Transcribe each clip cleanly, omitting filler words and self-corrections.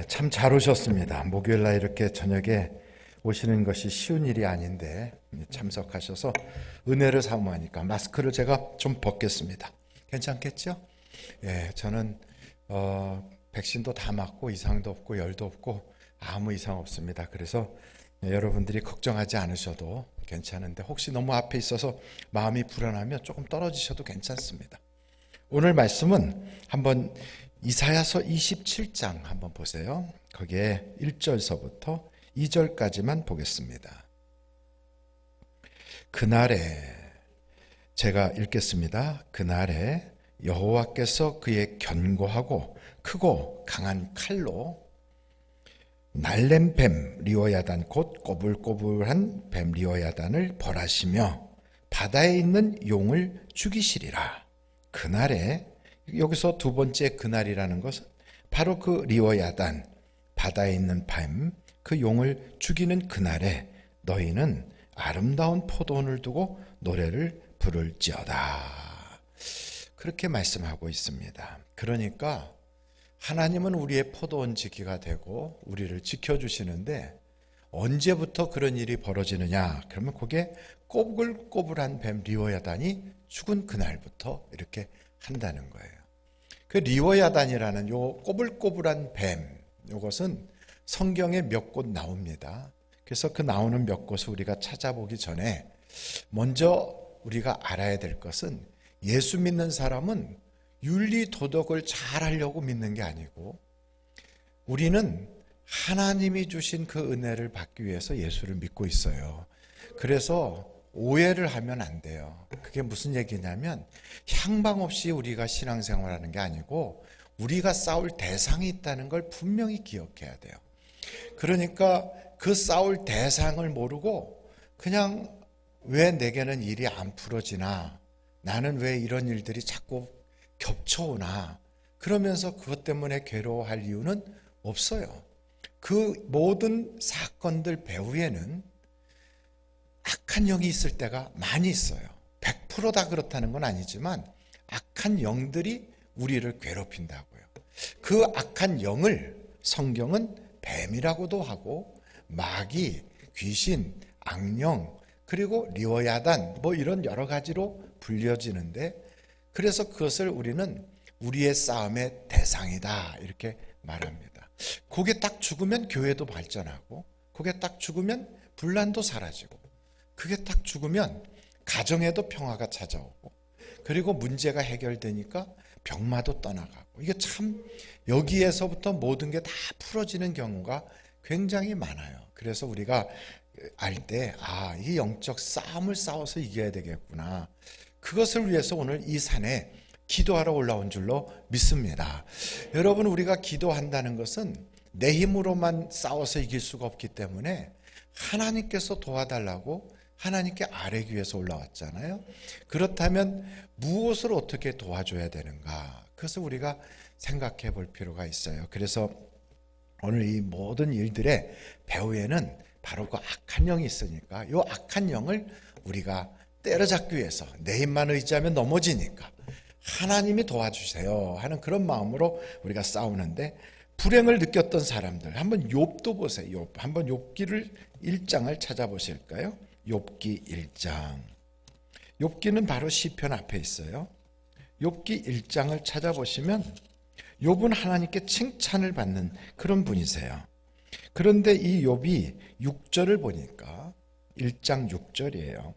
참 잘 오셨습니다. 목요일 날 이렇게 저녁에 오시는 것이 쉬운 일이 아닌데 참석하셔서 은혜를 사모하니까 마스크를 제가 좀 벗겠습니다. 괜찮겠죠? 저는 백신도 다 맞고 이상도 없고 열도 없고 아무 이상 없습니다. 그래서 여러분들이 걱정하지 않으셔도 괜찮은데 혹시 너무 앞에 있어서 마음이 불안하면 조금 떨어지셔도 괜찮습니다. 오늘 말씀은 한번 이사야서 27장 한번 보세요. 거기에 1절서부터 2절까지만 보겠습니다. 그날에, 제가 읽겠습니다. 그날에 여호와께서 그의 견고하고 크고 강한 칼로 날랜 뱀 리오야단 곧 꼬불꼬불한 뱀 리오야단을 벌하시며 바다에 있는 용을 죽이시리라. 그날에, 여기서 두 번째 그날이라는 것은 바로 그 리오야단, 바다에 있는 뱀, 그 용을 죽이는 그날에 너희는 아름다운 포도원을 두고 노래를 부를지어다. 그렇게 말씀하고 있습니다. 그러니까 하나님은 우리의 포도원 지기가 되고 우리를 지켜주시는데 언제부터 그런 일이 벌어지느냐? 그러면 그게 꼬불꼬불한 뱀 리오야단이 죽은 그날부터 이렇게 한다는 거예요. 그 리오야단이라는 요 꼬불꼬불한 뱀, 요것은 성경에 몇 곳 나옵니다. 그래서 그 나오는 몇 곳을 우리가 찾아보기 전에 먼저 우리가 알아야 될 것은 예수 믿는 사람은 윤리 도덕을 잘 하려고 믿는 게 아니고 우리는 하나님이 주신 그 은혜를 받기 위해서 예수를 믿고 있어요. 그래서 오해를 하면 안 돼요. 그게 무슨 얘기냐면 향방 없이 우리가 신앙생활하는 게 아니고 우리가 싸울 대상이 있다는 걸 분명히 기억해야 돼요. 그러니까 그 싸울 대상을 모르고 그냥 왜 내게는 일이 안 풀어지나, 나는 왜 이런 일들이 자꾸 겹쳐오나, 그러면서 그것 때문에 괴로워할 이유는 없어요. 그 모든 사건들 배후에는 악한 영이 있을 때가 많이 있어요. 100%다 그렇다는 건 아니지만 악한 영들이 우리를 괴롭힌다고요. 그 악한 영을 성경은 뱀이라고도 하고 마귀, 귀신, 악령, 그리고 리오야단 뭐 이런 여러 가지로 불려지는데, 그래서 그것을 우리는 우리의 싸움의 대상이다 이렇게 말합니다. 그게 딱 죽으면 교회도 발전하고, 그게 딱 죽으면 분란도 사라지고, 그게 딱 죽으면 가정에도 평화가 찾아오고, 그리고 문제가 해결되니까 병마도 떠나가고, 이게 참 여기에서부터 모든 게 다 풀어지는 경우가 굉장히 많아요. 그래서 우리가 알 때 이 영적 싸움을 싸워서 이겨야 되겠구나, 그것을 위해서 오늘 이 산에 기도하러 올라온 줄로 믿습니다. 여러분, 우리가 기도한다는 것은 내 힘으로만 싸워서 이길 수가 없기 때문에 하나님께서 도와달라고 하나님께 아뢰기 위해서 올라왔잖아요. 그렇다면 무엇을 어떻게 도와줘야 되는가? 그것을 우리가 생각해 볼 필요가 있어요. 그래서 오늘 이 모든 일들의 배후에는 바로 그 악한 영이 있으니까 이 악한 영을 우리가 때려잡기 위해서, 내 힘만 의지하면 넘어지니까 하나님이 도와주세요 하는 그런 마음으로 우리가 싸우는데, 불행을 느꼈던 사람들 한번 욥도 보세요. 한번 욥기를 1장을 찾아보실까요? 욥기 1장. 욥기는 바로 시편 앞에 있어요. 욥기 1장을 찾아보시면 욥은 하나님께 칭찬을 받는 그런 분이세요. 그런데 이 욥이 6절을 보니까 1장 6절이에요.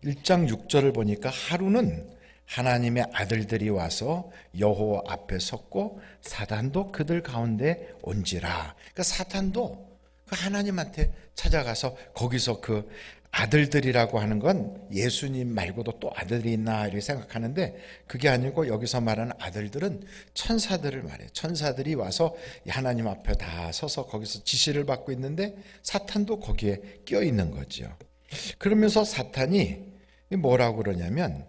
1장 6절을 보니까 하루는 하나님의 아들들이 와서 여호와 앞에 섰고 사탄도 그들 가운데 온지라. 그러니까 사탄도 그 하나님한테 찾아가서 거기서 그 아들들이라고 하는 건 예수님 말고도 또 아들이 있나 이렇게 생각하는데, 그게 아니고 여기서 말하는 아들들은 천사들을 말해요. 천사들이 와서 하나님 앞에 다 서서 거기서 지시를 받고 있는데 사탄도 거기에 껴 있는 거죠. 그러면서 사탄이 뭐라고 그러냐면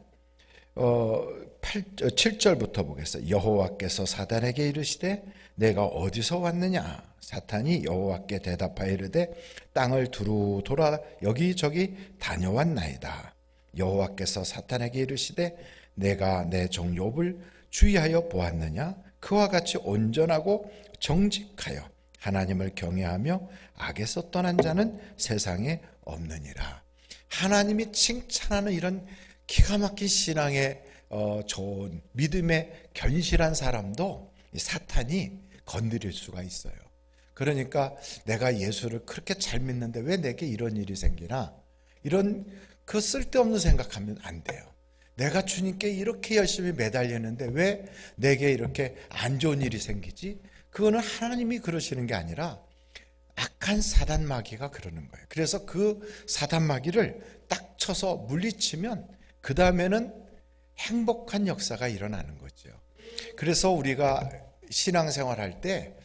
7절부터 보겠어요. 여호와께서 사탄에게 이르시되 내가 어디서 왔느냐? 사탄이 여호와께 대답하여 이르되 땅을 두루 돌아 여기저기 다녀왔나이다. 여호와께서 사탄에게 이르시되 내가 내 종 욥을 주의하여 보았느냐? 그와 같이 온전하고 정직하여 하나님을 경외하며 악에서 떠난 자는 세상에 없느니라. 하나님이 칭찬하는 이런 기가 막힌 신앙의 좋은 믿음의 견실한 사람도 사탄이 건드릴 수가 있어요. 그러니까 내가 예수를 그렇게 잘 믿는데 왜 내게 이런 일이 생기나, 이런 그 쓸데없는 생각하면 안 돼요. 내가 주님께 이렇게 열심히 매달렸는데 왜 내게 이렇게 안 좋은 일이 생기지? 그거는 하나님이 그러시는 게 아니라 악한 사단 마귀가 그러는 거예요. 그래서 그 사단 마귀를 딱 쳐서 물리치면 그 다음에는 행복한 역사가 일어나는 거죠. 그래서 우리가 신앙생활 할 때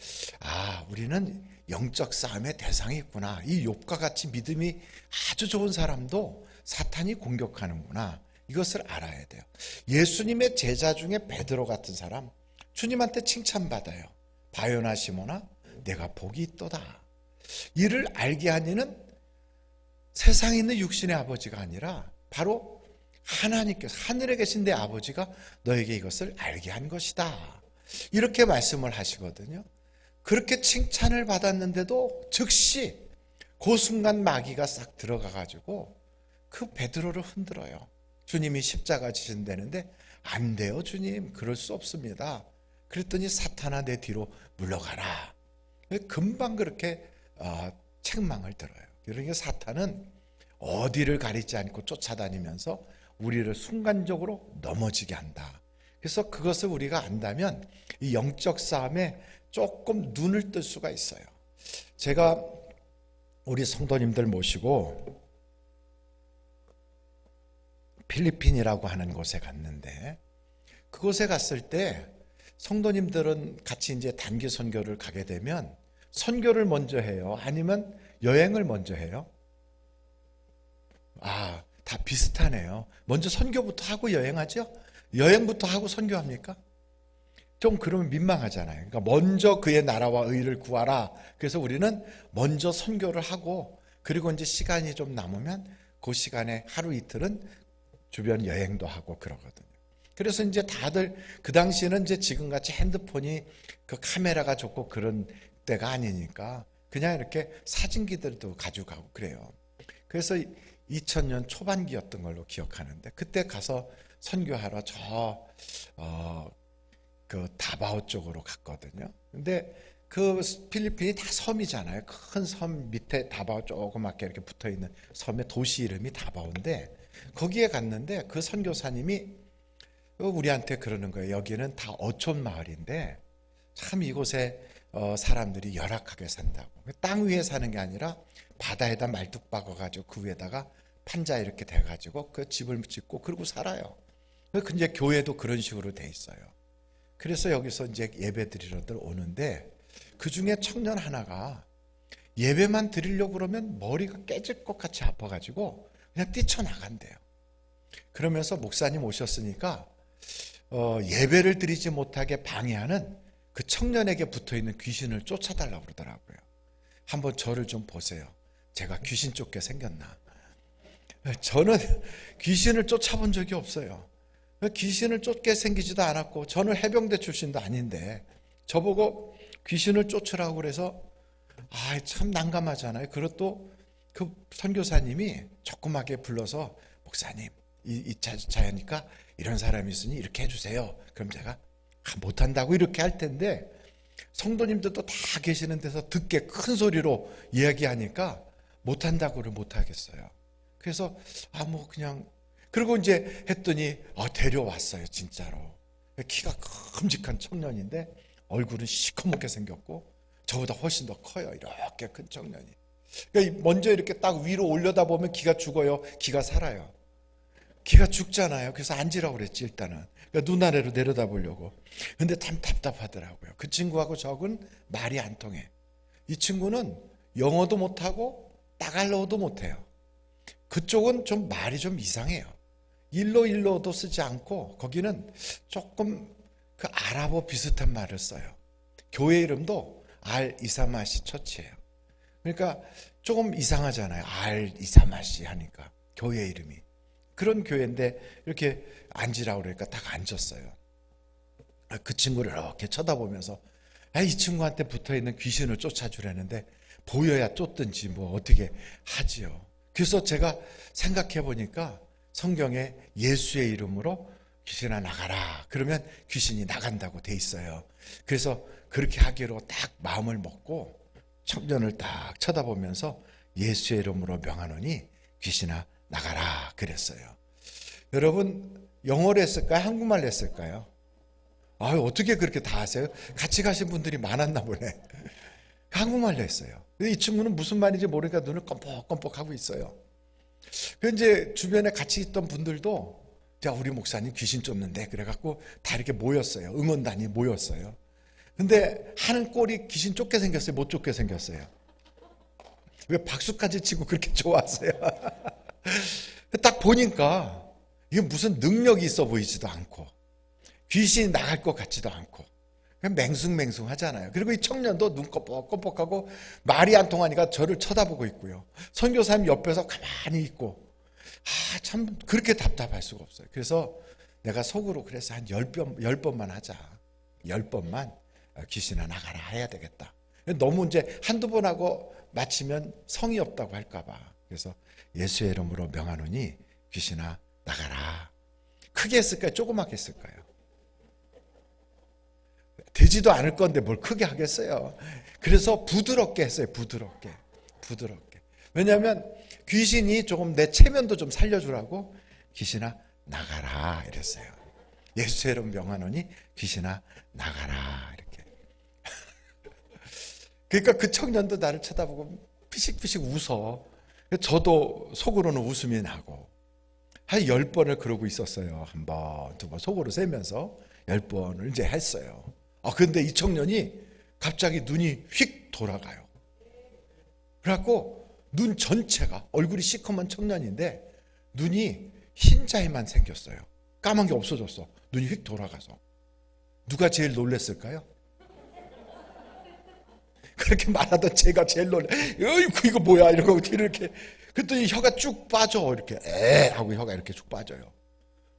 우리는 영적 싸움의 대상이 있구나. 이 욥과 같이 믿음이 아주 좋은 사람도 사탄이 공격하는구나. 이것을 알아야 돼요. 예수님의 제자 중에 베드로 같은 사람, 주님한테 칭찬받아요. 바요나 시모나 내가 복이 있도다. 이를 알게 한 이는 세상에 있는 육신의 아버지가 아니라 바로 하나님께서, 하늘에 계신 내 아버지가 너에게 이것을 알게 한 것이다. 이렇게 말씀을 하시거든요. 그렇게 칭찬을 받았는데도 즉시 그 순간 마귀가 싹 들어가 가지고 그 베드로를 흔들어요. 주님이 십자가 지신다는데 안 돼요 주님, 그럴 수 없습니다. 그랬더니 사탄아 내 뒤로 물러가라. 금방 그렇게 책망을 들어요. 그러니까 사탄은 어디를 가리지 않고 쫓아다니면서 우리를 순간적으로 넘어지게 한다. 그래서 그것을 우리가 안다면 이 영적 싸움에 조금 눈을 뜰 수가 있어요. 제가 우리 성도님들 모시고 필리핀이라고 하는 곳에 갔는데, 그곳에 갔을 때 성도님들은 같이 이제 단기 선교를 가게 되면 선교를 먼저 해요? 아니면 여행을 먼저 해요? 다 비슷하네요. 먼저 선교부터 하고 여행하죠? 여행부터 하고 선교합니까? 좀 그러면 민망하잖아요. 그러니까 먼저 그의 나라와 의를 구하라. 그래서 우리는 먼저 선교를 하고, 그리고 이제 시간이 좀 남으면 그 시간에 하루 이틀은 주변 여행도 하고 그러거든요. 그래서 이제 다들 그 당시에는 이제 지금같이 핸드폰이 그 카메라가 좋고 그런 때가 아니니까 그냥 이렇게 사진기들도 가지고 가고 그래요. 그래서 2000년 초반기였던 걸로 기억하는데, 그때 가서 선교하러 그 다바오 쪽으로 갔거든요. 근데 그 필리핀이 다 섬이잖아요. 큰 섬 밑에 다바오 조그맣게 이렇게 붙어 있는 섬의 도시 이름이 다바오인데, 거기에 갔는데 그 선교사님이 우리한테 그러는 거예요. 여기는 다 어촌 마을인데 참 이곳에 사람들이 열악하게 산다고. 땅 위에 사는 게 아니라 바다에다 말뚝 박아가지고 그 위에다가 판자 이렇게 대가지고 그 집을 짓고 그러고 살아요. 그 이제 교회도 그런 식으로 돼 있어요. 그래서 여기서 이제 예배 드리러들 오는데, 그 중에 청년 하나가 예배만 드리려고 그러면 머리가 깨질 것 같이 아파가지고 그냥 뛰쳐나간대요. 그러면서 목사님 오셨으니까 예배를 드리지 못하게 방해하는 그 청년에게 붙어있는 귀신을 쫓아달라고 그러더라고요. 한번 저를 좀 보세요. 제가 귀신 쫓게 생겼나? 저는 귀신을 쫓아본 적이 없어요. 귀신을 쫓게 생기지도 않았고, 저는 해병대 출신도 아닌데 저보고 귀신을 쫓으라고 그래서 참 난감하잖아요. 그리고 또 그 선교사님이 조그맣게 불러서 목사님 이 자연이니까 이런 사람이 있으니 이렇게 해주세요. 그럼 제가 못한다고 이렇게 할 텐데, 성도님들도 다 계시는 데서 듣게 큰 소리로 이야기하니까 못한다고를 못하겠어요. 그래서 그냥 그리고 이제 했더니 데려왔어요. 진짜로 키가 큼직한 청년인데 얼굴은 시커멓게 생겼고 저보다 훨씬 더 커요. 이렇게 큰 청년이. 그러니까 먼저 이렇게 딱 위로 올려다 보면 기가 죽어요? 기가 살아요? 기가 죽잖아요. 그래서 앉으라고 그랬지 일단은. 그러니까 눈 아래로 내려다 보려고. 근데 참 답답하더라고요. 그 친구하고 저하고는 말이 안 통해. 이 친구는 영어도 못하고 따갈로도 못해요. 그쪽은 좀 말이 좀 이상해요. 일로도 쓰지 않고 거기는 조금 그 아랍어 비슷한 말을 써요. 교회 이름도 알 이사마시 처치예요. 그러니까 조금 이상하잖아요. 알 이사마시 하니까 교회 이름이. 그런 교회인데 이렇게 앉으라고 그러니까 딱 앉았어요. 그 친구를 이렇게 쳐다보면서 이 친구한테 붙어있는 귀신을 쫓아주려는데 보여야 쫓든지 뭐 어떻게 하지요. 그래서 제가 생각해 보니까 성경에 예수의 이름으로 귀신아 나가라 그러면 귀신이 나간다고 돼 있어요. 그래서 그렇게 하기로 딱 마음을 먹고 청년을 딱 쳐다보면서 예수의 이름으로 명하노니 귀신아 나가라 그랬어요. 여러분 영어로 했을까요? 한국말로 했을까요? 어떻게 그렇게 다 아세요? 같이 가신 분들이 많았나 보네. 한국말로 했어요. 이 친구는 무슨 말인지 모르니까 눈을 껌뻑껌뻑 하고 있어요. 그 이제 주변에 같이 있던 분들도 야 우리 목사님 귀신 쫓는데 그래갖고 다 이렇게 모였어요. 응원단이 모였어요. 근데 하는 꼴이 귀신 쫓게 생겼어요? 못 쫓게 생겼어요? 왜 박수까지 치고 그렇게 좋았어요? 딱 보니까 이게 무슨 능력이 있어 보이지도 않고 귀신이 나갈 것 같지도 않고 그냥 맹숭맹숭 하잖아요. 그리고 이 청년도 눈 껌뻑껌뻑하고 말이 안 통하니까 저를 쳐다보고 있고요. 선교사님 옆에서 가만히 있고 참 그렇게 답답할 수가 없어요. 그래서 내가 속으로 그래서 한 10번만 하자. 10번만 귀신아 나가라 해야 되겠다. 너무 이제 한두 번 하고 마치면 성의 없다고 할까 봐. 그래서 예수의 이름으로 명하노니 귀신아 나가라. 크게 했을까요? 조그맣게 했을까요? 되지도 않을 건데 뭘 크게 하겠어요. 그래서 부드럽게 했어요. 부드럽게. 왜냐하면 귀신이 조금 내 체면도 좀 살려주라고 귀신아 나가라 이랬어요. 예수의 이름 명하노니 귀신아 나가라 이렇게. 그러니까 그 청년도 나를 쳐다보고 피식피식 웃어. 저도 속으로는 웃음이 나고 한 10번을 그러고 있었어요. 한 번, 두 번 속으로 세면서 10번을 이제 했어요. 근데 이 청년이 갑자기 눈이 휙 돌아가요. 그래갖고 눈 전체가 얼굴이 시커먼 청년인데 눈이 흰자에만 생겼어요. 까만 게 없어졌어. 눈이 휙 돌아가서. 누가 제일 놀랬을까요? 그렇게 말하던 제가 제일 놀래. 어이구 이거 뭐야 이러고 뒤로 이렇게. 그랬더니 혀가 쭉 빠져 이렇게 에 하고 혀가 이렇게 쭉 빠져요.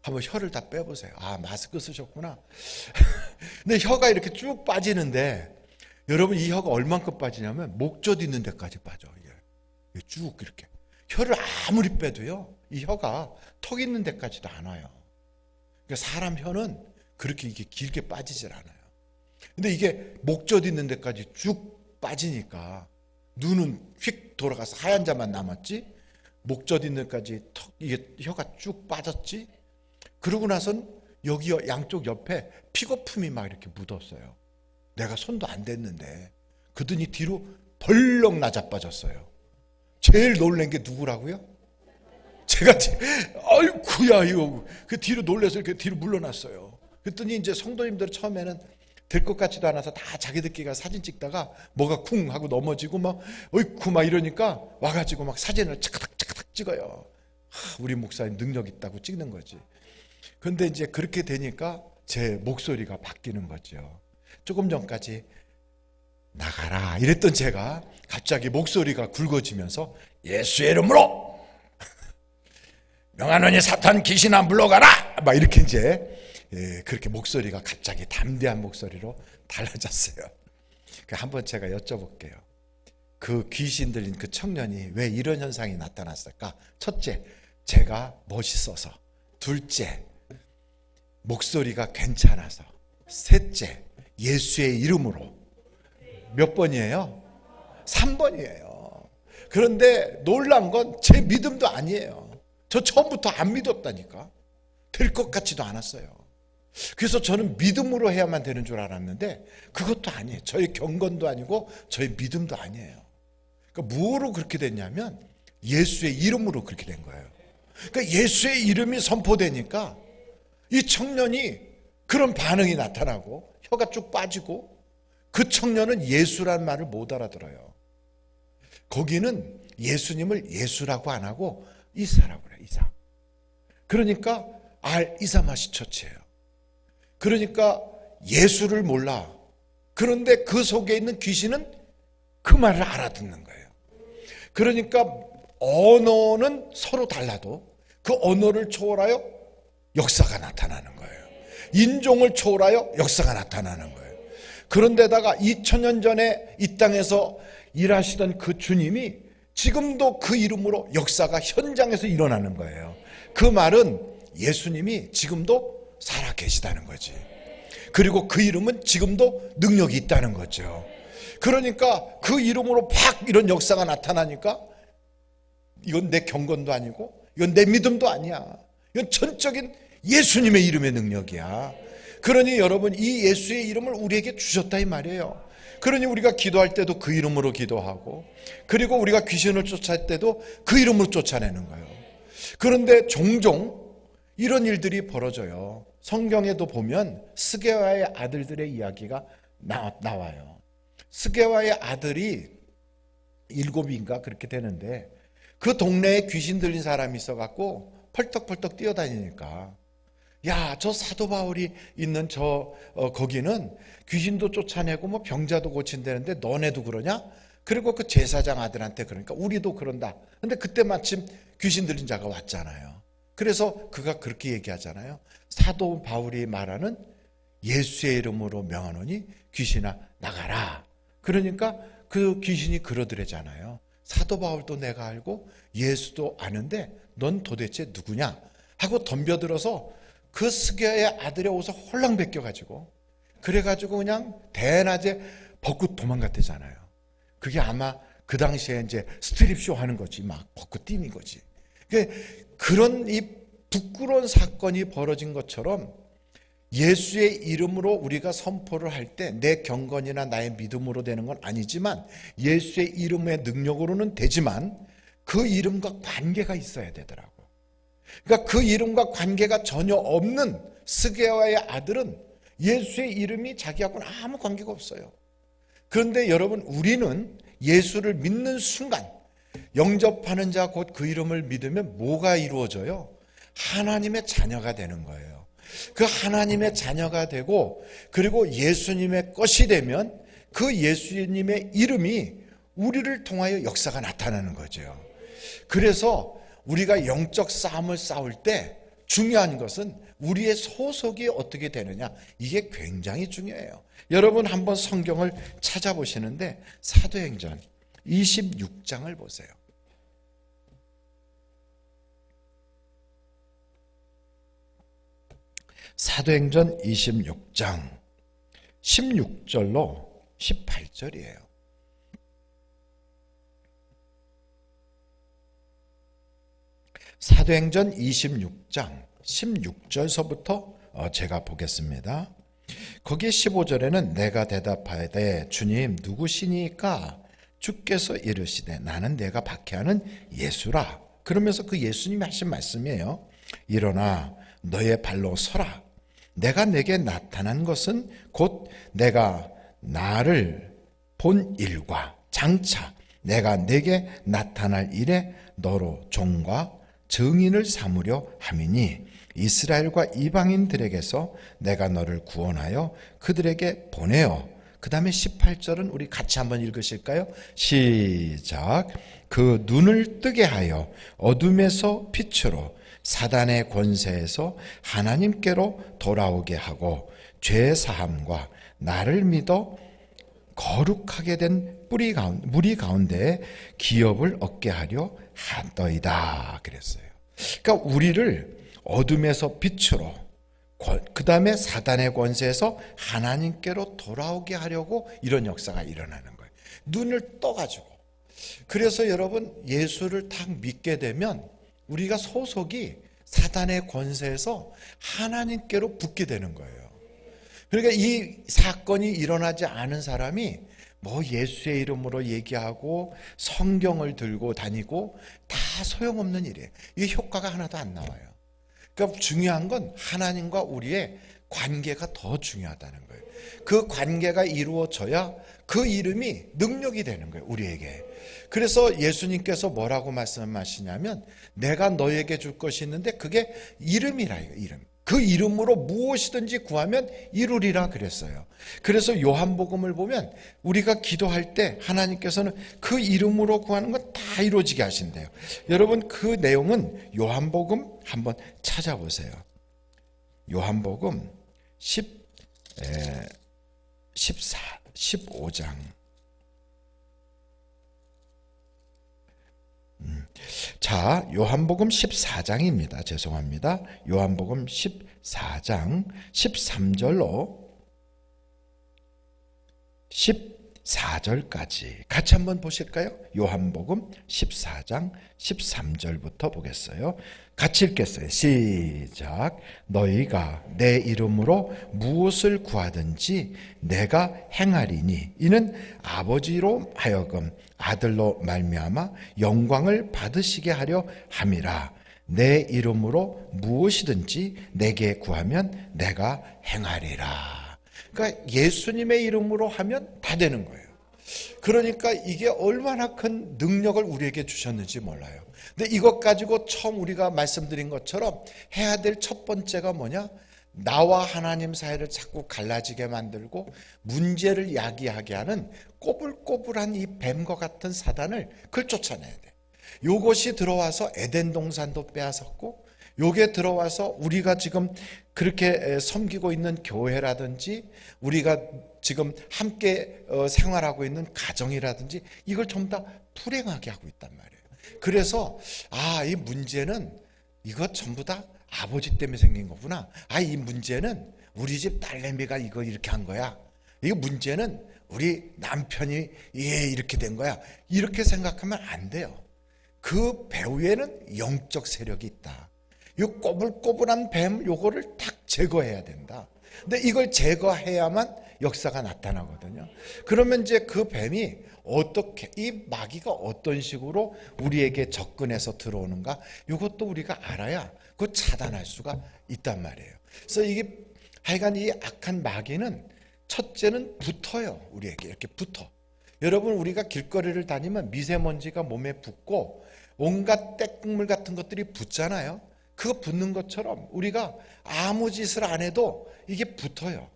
한번 혀를 다 빼보세요. 마스크 쓰셨구나. 근데 혀가 이렇게 쭉 빠지는데 여러분 이 혀가 얼만큼 빠지냐면 목젖 있는 데까지 빠져. 이게 쭉 이렇게. 혀를 아무리 빼도요. 이 혀가 턱 있는 데까지도 안 와요. 그러니까 사람 혀는 그렇게 이게 길게 빠지질 않아요. 근데 이게 목젖 있는 데까지 쭉 빠지니까 눈은 휙 돌아가서 하얀 자만 남았지. 목젖 있는 데까지 이게 혀가 쭉 빠졌지. 그러고 나선 여기 양쪽 옆에 피거품이 막 이렇게 묻었어요. 내가 손도 안 댔는데 그더니 뒤로 벌렁 나자빠졌어요. 제일 놀란 게 누구라고요? 제가 아이쿠야 이거 그 뒤로 놀라서 이렇게 뒤로 물러났어요. 그랬더니 이제 성도님들 처음에는 될 것 같지도 않아서 다 자기들끼리 사진 찍다가 뭐가 쿵 하고 넘어지고 막 어이쿠 막 이러니까 와가지고 막 사진을 차카닥 찍어요. 우리 목사님 능력 있다고 찍는 거지. 근데 이제 그렇게 되니까 제 목소리가 바뀌는 거죠. 조금 전까지 나가라 이랬던 제가 갑자기 목소리가 굵어지면서 예수의 이름으로 명하노니 사탄 귀신아 물러가라 막 이렇게 이제 그렇게 목소리가 갑자기 담대한 목소리로 달라졌어요. 한번 제가 여쭤볼게요. 그 귀신 들린 그 청년이 왜 이런 현상이 나타났을까? 첫째, 제가 멋있어서. 둘째, 목소리가 괜찮아서. 셋째, 예수의 이름으로. 몇 번이에요? 3번이에요. 그런데 놀란 건 제 믿음도 아니에요. 저 처음부터 안 믿었다니까. 될 것 같지도 않았어요. 그래서 저는 믿음으로 해야만 되는 줄 알았는데 그것도 아니에요. 저의 경건도 아니고 저의 믿음도 아니에요. 그러니까 뭐로 그렇게 됐냐면 예수의 이름으로 그렇게 된 거예요. 그러니까 예수의 이름이 선포되니까 이 청년이 그런 반응이 나타나고 혀가 쭉 빠지고 그 청년은 예수란 말을 못 알아들어요. 거기는 예수님을 예수라고 안 하고 이사라고 그래요. 이사. 그러니까 이사마시 처치예요. 그러니까 예수를 몰라. 그런데 그 속에 있는 귀신은 그 말을 알아듣는 거예요. 그러니까 언어는 서로 달라도 그 언어를 초월하여 역사가 나타나는 거예요. 인종을 초월하여 역사가 나타나는 거예요. 그런데다가 2000년 전에 이 땅에서 일하시던 그 주님이 지금도 그 이름으로 역사가 현장에서 일어나는 거예요. 그 말은 예수님이 지금도 살아 계시다는 거지. 그리고 그 이름은 지금도 능력이 있다는 거죠. 그러니까 그 이름으로 팍 이런 역사가 나타나니까 이건 내 경건도 아니고 이건 내 믿음도 아니야. 이건 전적인 예수님의 이름의 능력이야. 그러니 여러분, 이 예수의 이름을 우리에게 주셨다 이 말이에요. 그러니 우리가 기도할 때도 그 이름으로 기도하고, 그리고 우리가 귀신을 쫓아낼 때도 그 이름으로 쫓아내는 거예요. 그런데 종종 이런 일들이 벌어져요. 성경에도 보면 스게와의 아들들의 이야기가 나와요. 스게와의 아들이 7인가 그렇게 되는데, 그 동네에 귀신 들린 사람이 있어갖고 펄떡펄떡 뛰어다니니까, 야, 저 사도 바울이 있는 거기는 귀신도 쫓아내고 뭐 병자도 고친다는데 너네도 그러냐? 그리고 그 제사장 아들한테 그러니까 우리도 그런다. 근데 그때 마침 귀신 들린 자가 왔잖아요. 그래서 그가 그렇게 얘기하잖아요. 사도 바울이 말하는 예수의 이름으로 명하노니 귀신아 나가라. 그러니까 그 귀신이 그러더래잖아요. 사도 바울도 내가 알고 예수도 아는데 넌 도대체 누구냐? 하고 덤벼들어서 그 스게의 아들의 옷을 홀랑 벗겨가지고, 그래가지고 그냥 대낮에 벗고 도망갔대잖아요. 그게 아마 그 당시에 이제 스트립쇼 하는 거지, 막 벗고 뛰는 거지. 그런 이 부끄러운 사건이 벌어진 것처럼 예수의 이름으로 우리가 선포를 할 때 내 경건이나 나의 믿음으로 되는 건 아니지만 예수의 이름의 능력으로는 되지만 그 이름과 관계가 있어야 되더라고. 그러니까 그 이름과 관계가 전혀 없는 스게와의 아들은 예수의 이름이 자기하고는 아무 관계가 없어요. 그런데 여러분, 우리는 예수를 믿는 순간, 영접하는 자 곧 그 이름을 믿으면 뭐가 이루어져요? 하나님의 자녀가 되는 거예요. 그 하나님의 자녀가 되고, 그리고 예수님의 것이 되면 그 예수님의 이름이 우리를 통하여 역사가 나타나는 거죠. 그래서 우리가 영적 싸움을 싸울 때 중요한 것은 우리의 소속이 어떻게 되느냐, 이게 굉장히 중요해요. 여러분 한번 성경을 찾아보시는데 사도행전 26장을 보세요. 사도행전 26장 16절로 18절이에요. 사도행전 26장 16절서부터 제가 보겠습니다. 거기 15절에는 내가 대답하되 주님 누구시니까? 주께서 이르시되 나는 내가 박해하는 예수라. 그러면서 그 예수님이 하신 말씀이에요. 일어나 너의 발로 서라. 내가 내게 나타난 것은 곧 내가 나를 본 일과 장차 내가 내게 나타날 일에 너로 종과 증인을 삼으려 함이니 이스라엘과 이방인들에게서 내가 너를 구원하여 그들에게 보내어. 그 다음에 18절은 우리 같이 한번 읽으실까요? 시작. 그 눈을 뜨게 하여 어둠에서 빛으로 사단의 권세에서 하나님께로 돌아오게 하고 죄 사함과 나를 믿어 거룩하게 된 무리 가운데 기업을 얻게 하려 하더이다 그랬어요. 그러니까 우리를 어둠에서 빛으로, 그 다음에 사단의 권세에서 하나님께로 돌아오게 하려고 이런 역사가 일어나는 거예요. 눈을 떠가지고. 그래서 여러분, 예수를 딱 믿게 되면 우리가 소속이 사단의 권세에서 하나님께로 붙게 되는 거예요. 그러니까 이 사건이 일어나지 않은 사람이 뭐 예수의 이름으로 얘기하고 성경을 들고 다니고 다 소용없는 일이에요. 이게 효과가 하나도 안 나와요. 그러니까 중요한 건 하나님과 우리의 관계가 더 중요하다는 거예요. 그 관계가 이루어져야 그 이름이 능력이 되는 거예요, 우리에게. 그래서 예수님께서 뭐라고 말씀하시냐면 내가 너에게 줄 것이 있는데 그게 이름이라, 이름. 그 이름으로 무엇이든지 구하면 이루리라 그랬어요. 그래서 요한복음을 보면 우리가 기도할 때 하나님께서는 그 이름으로 구하는 건 다 이루어지게 하신대요. 여러분 그 내용은 요한복음 한번 찾아보세요. 요한복음 15장. 자, 요한복음 14장입니다. 죄송합니다. 요한복음 14장 13절로 14절까지 같이 한번 보실까요? 요한복음 14장 13절부터 보겠어요. 같이 읽겠어요. 시작. 너희가 내 이름으로 무엇을 구하든지 내가 행하리니 이는 아버지로 하여금 아들로 말미암아 영광을 받으시게 하려 함이라. 내 이름으로 무엇이든지 내게 구하면 내가 행하리라. 그러니까 예수님의 이름으로 하면 다 되는 거예요. 그러니까 이게 얼마나 큰 능력을 우리에게 주셨는지 몰라요. 근데 이것 가지고 처음 우리가 말씀드린 것처럼 해야 될 첫 번째가 뭐냐? 나와 하나님 사이를 자꾸 갈라지게 만들고 문제를 야기하게 하는 꼬불꼬불한 이 뱀과 같은 사단을 그걸 쫓아내야 돼. 요것이 들어와서 에덴 동산도 빼앗았고, 요게 들어와서 우리가 지금 그렇게 섬기고 있는 교회라든지 우리가 지금 함께 생활하고 있는 가정이라든지 이걸 전부 다 불행하게 하고 있단 말이에요. 그래서 이 문제는 이거 전부 다 아버지 때문에 생긴 거구나. 이 문제는 우리 집 딸내미가 이거 이렇게 한 거야. 이거 문제는 우리 남편이 이렇게 된 거야. 이렇게 생각하면 안 돼요. 그 배후에는 영적 세력이 있다. 이 꼬불꼬불한 뱀 요거를 딱 제거해야 된다. 근데 이걸 제거해야만 역사가 나타나거든요. 그러면 이제 그 뱀이 어떻게, 이 마귀가 어떤 식으로 우리에게 접근해서 들어오는가, 이것도 우리가 알아야 그 차단할 수가 있단 말이에요. 그래서 이게 하여간 이 악한 마귀는 첫째는 붙어요. 우리에게 이렇게 붙어. 여러분, 우리가 길거리를 다니면 미세먼지가 몸에 붙고 온갖 때국물 같은 것들이 붙잖아요. 그거 붙는 것처럼 우리가 아무 짓을 안 해도 이게 붙어요.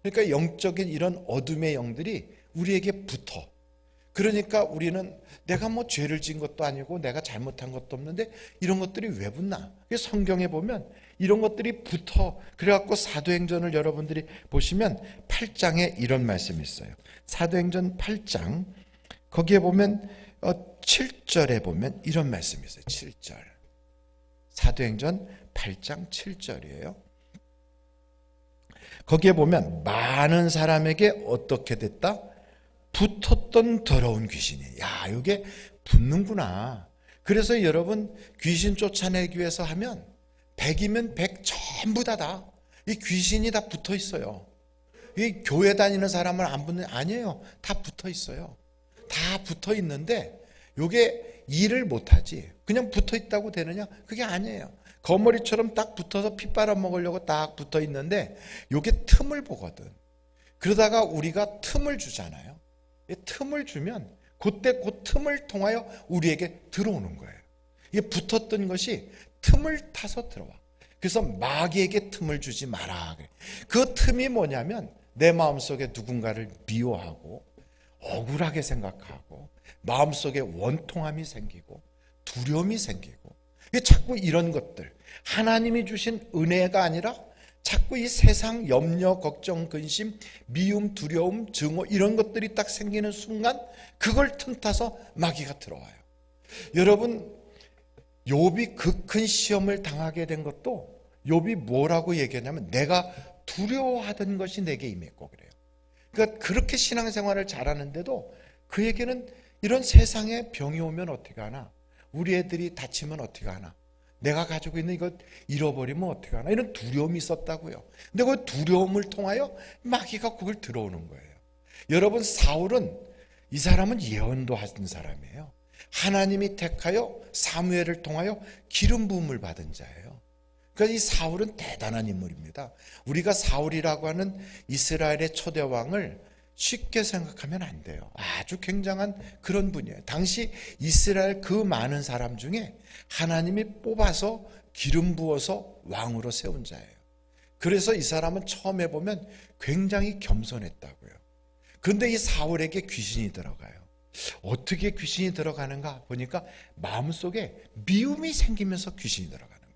그러니까 영적인 이런 어둠의 영들이 우리에게 붙어. 그러니까 우리는 내가 뭐 죄를 지은 것도 아니고 내가 잘못한 것도 없는데 이런 것들이 왜 붙나? 성경에 보면 이런 것들이 붙어. 그래갖고 사도행전을 여러분들이 보시면 8장에 이런 말씀이 있어요. 사도행전 8장 거기에 보면 7절에 보면 이런 말씀이 있어요. 7절. 사도행전 8장 7절이에요. 거기에 보면 많은 사람에게 어떻게 됐다? 붙었던 더러운 귀신이. 야, 이게 붙는구나. 그래서 여러분, 귀신 쫓아내기 위해서 하면 100이면 100 전부 다다. 이 귀신이 다 붙어 있어요. 이 교회 다니는 사람은 안 붙는, 아니에요. 다 붙어 있어요. 다 붙어 있는데 이게 일을 못하지. 그냥 붙어 있다고 되느냐? 그게 아니에요. 거머리처럼 딱 붙어서 피 빨아먹으려고 딱 붙어 있는데 이게 틈을 보거든. 그러다가 우리가 틈을 주잖아요. 이 틈을 주면 그때 그 틈을 통하여 우리에게 들어오는 거예요. 이게 붙었던 것이 틈을 타서 들어와. 그래서 마귀에게 틈을 주지 마라. 그 틈이 뭐냐면 내 마음속에 누군가를 미워하고 억울하게 생각하고 마음속에 원통함이 생기고 두려움이 생기고, 자꾸 이런 것들, 하나님이 주신 은혜가 아니라 자꾸 이 세상 염려, 걱정, 근심, 미움, 두려움, 증오 이런 것들이 딱 생기는 순간 그걸 틈타서 마귀가 들어와요. 여러분, 욥이 그 큰 시험을 당하게 된 것도 욥이 뭐라고 얘기하냐면 내가 두려워하던 것이 내게 임했고 그래요. 그러니까 그렇게 신앙생활을 잘하는데도 그에게는 이런 세상에 병이 오면 어떻게 하나, 우리 애들이 다치면 어떻게 하나, 내가 가지고 있는 이거 잃어버리면 어떻게 하나, 이런 두려움이 있었다고요. 근데 그 두려움을 통하여 마귀가 그걸 들어오는 거예요. 여러분, 사울은, 이 사람은 예언도 하는 사람이에요. 하나님이 택하여 사무엘을 통하여 기름 부음을 받은 자예요. 그러니까 이 사울은 대단한 인물입니다. 우리가 사울이라고 하는 이스라엘의 초대 왕을 쉽게 생각하면 안 돼요. 아주 굉장한 그런 분이에요. 당시 이스라엘 그 많은 사람 중에 하나님이 뽑아서 기름 부어서 왕으로 세운 자예요. 그래서 이 사람은 처음에 보면 굉장히 겸손했다고요. 그런데 이 사울에게 귀신이 들어가요. 어떻게 귀신이 들어가는가 보니까 마음속에 미움이 생기면서 귀신이 들어가는 거예요.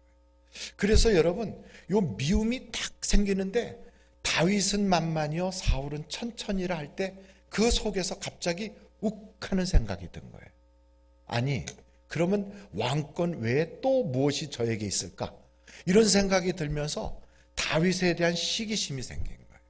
그래서 여러분, 이 미움이 딱 생기는데 다윗은 만만이요 사울은 천천히라 할 때 그 속에서 갑자기 욱하는 생각이 든 거예요. 아니, 그러면 왕권 외에 또 무엇이 저에게 있을까? 이런 생각이 들면서 다윗에 대한 시기심이 생긴 거예요.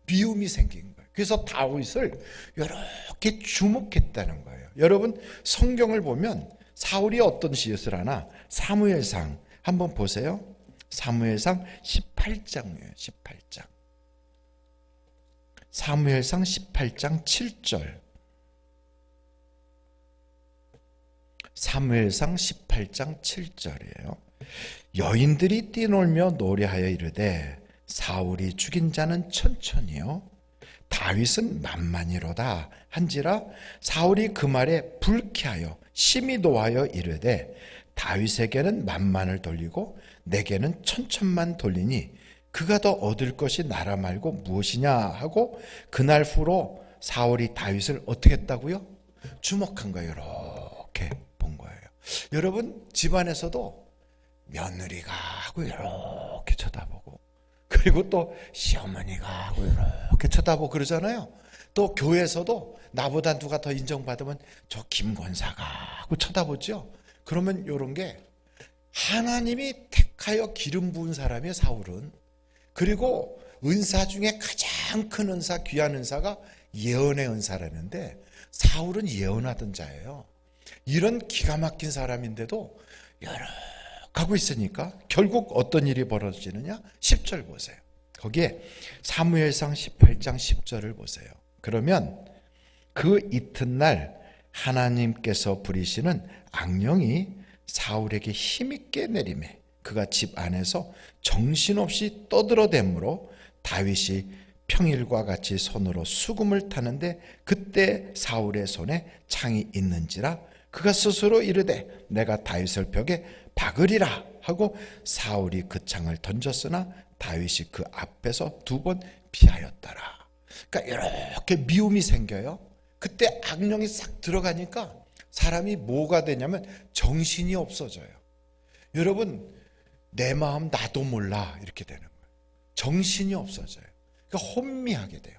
미움이 생긴 거예요. 그래서 다윗을 이렇게 주목했다는 거예요. 여러분, 성경을 보면 사울이 어떤 짓을 하나? 사무엘상 한번 보세요. 사무엘상 18장이에요. 18장. 사무엘상 18장 7절. 사무엘상 18장 7절이에요. 여인들이 뛰놀며 노래하여 이르되 사울이 죽인 자는 천천히요 다윗은 만만이로다 한지라 사울이 그 말에 불쾌하여 심히 노하여 이르되 다윗에게는 만만을 돌리고 내게는 천천만 돌리니 그가 더 얻을 것이 나라 말고 무엇이냐 하고 그날 후로 사울이 다윗을 어떻게 했다고요? 주목한 거예요. 이렇게 본 거예요. 여러분, 집안에서도 며느리가 하고 이렇게 쳐다보고, 그리고 또 시어머니가 하고 이렇게 쳐다보고 그러잖아요. 또 교회에서도 나보다 누가 더 인정받으면 저 김권사가 하고 쳐다보죠. 그러면 이런 게 하나님이 택하여 기름 부은 사람이에요, 사울은. 그리고 은사 중에 가장 큰 은사, 귀한 은사가 예언의 은사라는데 사울은 예언하던 자예요. 이런 기가 막힌 사람인데도 여러 가고 있으니까 결국 어떤 일이 벌어지느냐? 10절 보세요. 거기에 사무엘상 18장 10절을 보세요. 그러면 그 이튿날 하나님께서 부리시는 악령이 사울에게 힘있게 내리매 그가 집 안에서 정신없이 떠들어대므로 다윗이 평일과 같이 손으로 수금을 타는데 그때 사울의 손에 창이 있는지라 그가 스스로 이르되 내가 다윗을 벽에 박으리라 하고 사울이 그 창을 던졌으나 다윗이 그 앞에서 2번 피하였더라. 그러니까 이렇게 미움이 생겨요. 그때 악령이 싹 들어가니까 사람이 뭐가 되냐면 정신이 없어져요. 여러분, 내 마음 나도 몰라 이렇게 되는 거예요. 정신이 없어져요. 그러니까 혼미하게 돼요.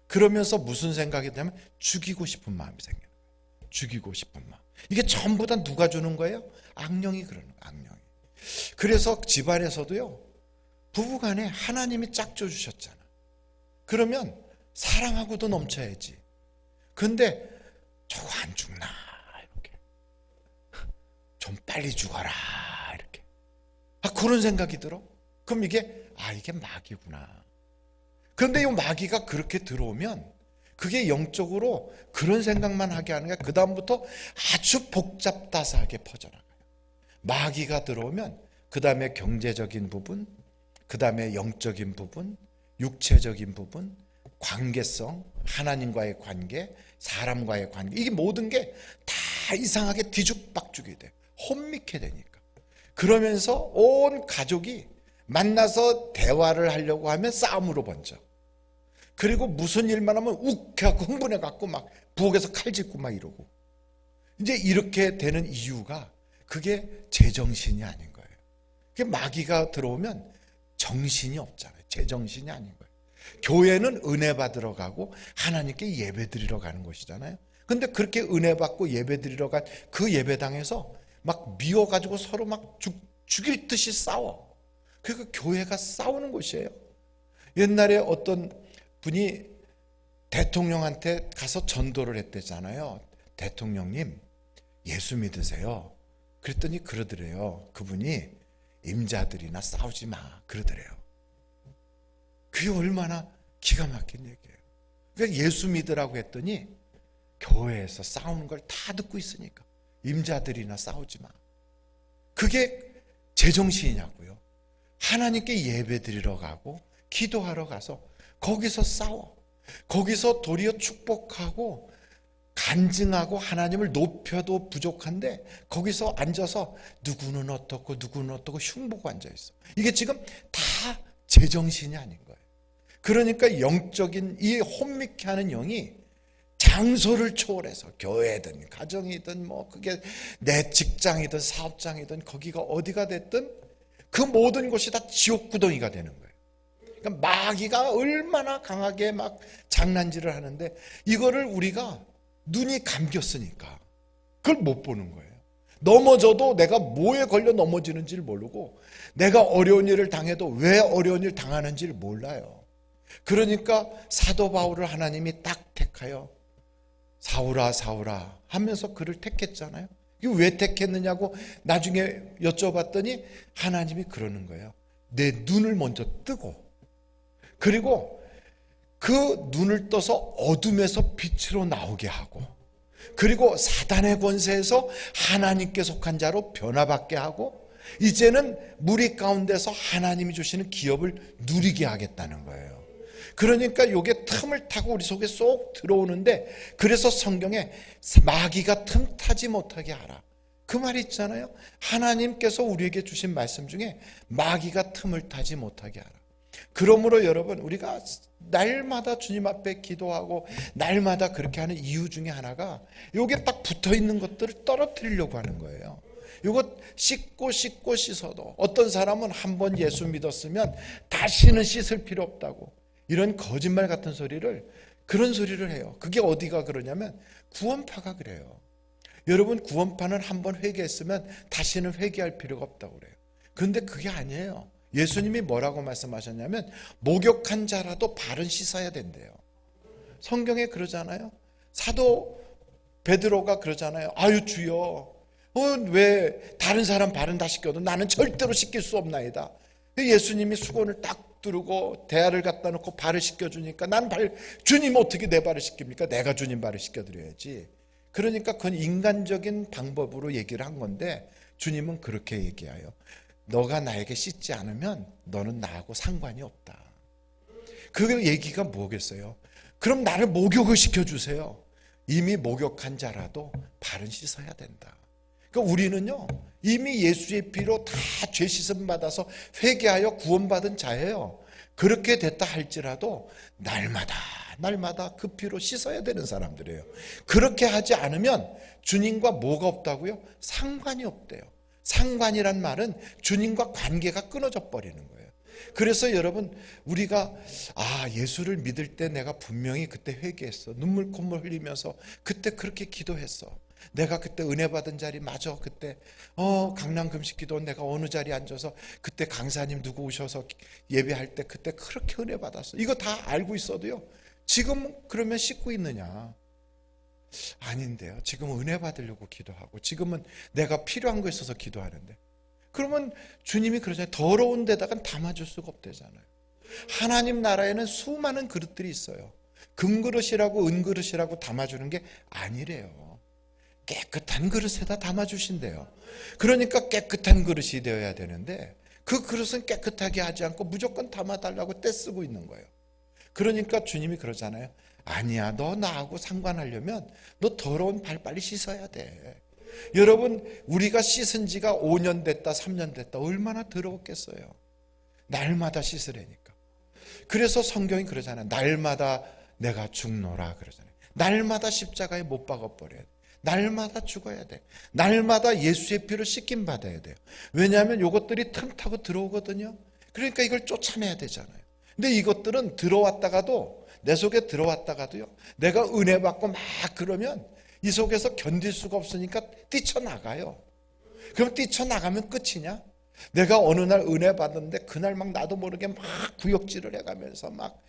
그러면서 무슨 생각이 되냐면 죽이고 싶은 마음이 생겨요. 죽이고 싶은 마음. 이게 전부 다 누가 주는 거예요? 악령이 그러는 거예요. 악령이. 그래서 집안에서도요, 부부간에 하나님이 짝져 주셨잖아. 그러면 사랑하고도 넘쳐야지. 근데 저거 안 죽나 이렇게. 좀 빨리 죽어라 이렇게. 그런 생각이 들어. 그럼 이게 마귀구나. 그런데 이 마귀가 그렇게 들어오면 그게 영적으로 그런 생각만 하게 하는 게 그 다음부터 아주 복잡다사하게 퍼져나가요. 마귀가 들어오면 그 다음에 경제적인 부분, 그 다음에 영적인 부분, 육체적인 부분, 관계성, 하나님과의 관계, 사람과의 관계, 이게 모든 게 다 이상하게 뒤죽박죽이 돼. 혼미케 되니까. 그러면서 온 가족이 만나서 대화를 하려고 하면 싸움으로 번져. 그리고 무슨 일만 하면 욱해갖고 흥분해갖고 막 부엌에서 칼 짚고 막 이러고. 이제 이렇게 되는 이유가 그게 제정신이 아닌 거예요. 그게 마귀가 들어오면 정신이 없잖아요. 제정신이 아닌 거예요. 교회는 은혜 받으러 가고 하나님께 예배 드리러 가는 곳이잖아요. 근데 그렇게 은혜 받고 예배 드리러 간 그 예배당에서 막 미워가지고 서로 막 죽일 듯이 싸워. 그러니까 교회가 싸우는 곳이에요. 옛날에 어떤 분이 대통령한테 가서 전도를 했대잖아요. 대통령님, 예수 믿으세요. 그랬더니 그러더래요. 그분이 임자들이나 싸우지 마 그러더래요. 그게 얼마나 기가 막힌 얘기예요. 그러니까 예수 믿으라고 했더니 교회에서 싸우는 걸 다 듣고 있으니까 임자들이나 싸우지 마. 그게 제정신이냐고요. 하나님께 예배 드리러 가고 기도하러 가서 거기서 싸워. 거기서 도리어 축복하고 간증하고 하나님을 높여도 부족한데 거기서 앉아서 누구는 어떻고 누구는 어떻고 흉보고 앉아있어. 이게 지금 다 제정신이 아닌 거예요. 그러니까 영적인 이 혼미케 하는 영이 장소를 초월해서 교회든 가정이든 뭐 그게 내 직장이든 사업장이든 거기가 어디가 됐든 그 모든 곳이 다 지옥구덩이가 되는 거예요. 그러니까 마귀가 얼마나 강하게 막 장난질을 하는데 이거를 우리가 눈이 감겼으니까 그걸 못 보는 거예요. 넘어져도 내가 뭐에 걸려 넘어지는지를 모르고 내가 어려운 일을 당해도 왜 어려운 일을 당하는지를 몰라요. 그러니까 사도 바울을 하나님이 딱 택하여 사울아 사울아 하면서 그를 택했잖아요. 이거 왜 택했느냐고 나중에 여쭤봤더니 하나님이 그러는 거예요. 내 눈을 먼저 뜨고 그리고 그 눈을 떠서 어둠에서 빛으로 나오게 하고 그리고 사단의 권세에서 하나님께 속한 자로 변화받게 하고 이제는 무리 가운데서 하나님이 주시는 기업을 누리게 하겠다는 거예요. 그러니까 이게 틈을 타고 우리 속에 쏙 들어오는데 그래서 성경에 마귀가 틈 타지 못하게 하라 그 말이 있잖아요. 하나님께서 우리에게 주신 말씀 중에 마귀가 틈을 타지 못하게 하라. 그러므로 여러분 우리가 날마다 주님 앞에 기도하고 날마다 그렇게 하는 이유 중에 하나가 요게 딱 붙어있는 것들을 떨어뜨리려고 하는 거예요. 요거 씻고 씻어도 어떤 사람은 한 번 예수 믿었으면 다시는 씻을 필요 없다고 이런 거짓말 같은 소리를 그런 소리를 해요. 그게 어디가 그러냐면 구원파가 그래요. 여러분 구원파는 한 번 회개했으면 다시는 회개할 필요가 없다고 그래요. 그런데 그게 아니에요. 예수님이 뭐라고 말씀하셨냐면 목욕한 자라도 발은 씻어야 된대요. 성경에 그러잖아요. 사도 베드로가 그러잖아요. 아유 주여 왜 다른 사람 발은 다 씻겨도 나는 절대로 씻길 수 없나이다. 예수님이 수건을 딱 두르고 대야를 갖다 놓고 발을 씻겨주니까 난 주님 어떻게 내 발을 씻깁니까? 내가 주님 발을 씻겨드려야지. 그러니까 그건 인간적인 방법으로 얘기를 한 건데 주님은 그렇게 얘기해요. 너가 나에게 씻지 않으면 너는 나하고 상관이 없다. 그 얘기가 뭐겠어요? 그럼 나를 목욕을 시켜주세요. 이미 목욕한 자라도 발은 씻어야 된다. 그러니까 우리는요 이미 예수의 피로 다 죄 씻음 받아서 회개하여 구원받은 자예요. 그렇게 됐다 할지라도 날마다 그 피로 씻어야 되는 사람들이에요. 그렇게 하지 않으면 주님과 뭐가 없다고요? 상관이 없대요. 상관이란 말은 주님과 관계가 끊어져 버리는 거예요. 그래서 여러분 우리가 예수를 믿을 때 내가 분명히 그때 회개했어. 눈물 콧물 흘리면서 그때 그렇게 기도했어. 내가 그때 은혜 받은 자리 맞아. 그때 강남 금식기도 내가 어느 자리에 앉아서 그때 강사님 누구 오셔서 예배할 때 그때 그렇게 은혜 받았어. 이거 다 알고 있어도요 지금 그러면 씻고 있느냐? 아닌데요. 지금은 은혜 받으려고 기도하고 지금은 내가 필요한 거 있어서 기도하는데 그러면 주님이 그러잖아요. 더러운 데다가 담아줄 수가 없대잖아요. 하나님 나라에는 수많은 그릇들이 있어요. 금그릇이라고 은그릇이라고 담아주는 게 아니래요. 깨끗한 그릇에다 담아주신대요. 그러니까 깨끗한 그릇이 되어야 되는데 그 그릇은 깨끗하게 하지 않고 무조건 담아달라고 떼쓰고 있는 거예요. 그러니까 주님이 그러잖아요. 아니야, 너 나하고 상관하려면 너 더러운 발 빨리 씻어야 돼. 여러분 우리가 씻은 지가 5년 됐다 3년 됐다 얼마나 더러웠겠어요. 날마다 씻으라니까. 그래서 성경이 그러잖아요. 날마다 내가 죽노라 그러잖아요. 날마다 십자가에 못 박아버려야 돼. 날마다 죽어야 돼. 날마다 예수의 피로 씻김 받아야 돼요. 왜냐하면 이것들이 틈 타고 들어오거든요. 그러니까 이걸 쫓아내야 되잖아요. 근데 이것들은 들어왔다가도 내 속에 들어왔다가도요 내가 은혜 받고 막 그러면 이 속에서 견딜 수가 없으니까 뛰쳐나가요. 그럼 뛰쳐나가면 끝이냐? 내가 어느 날 은혜 받았는데 그날 막 나도 모르게 막 구역질을 해가면서 막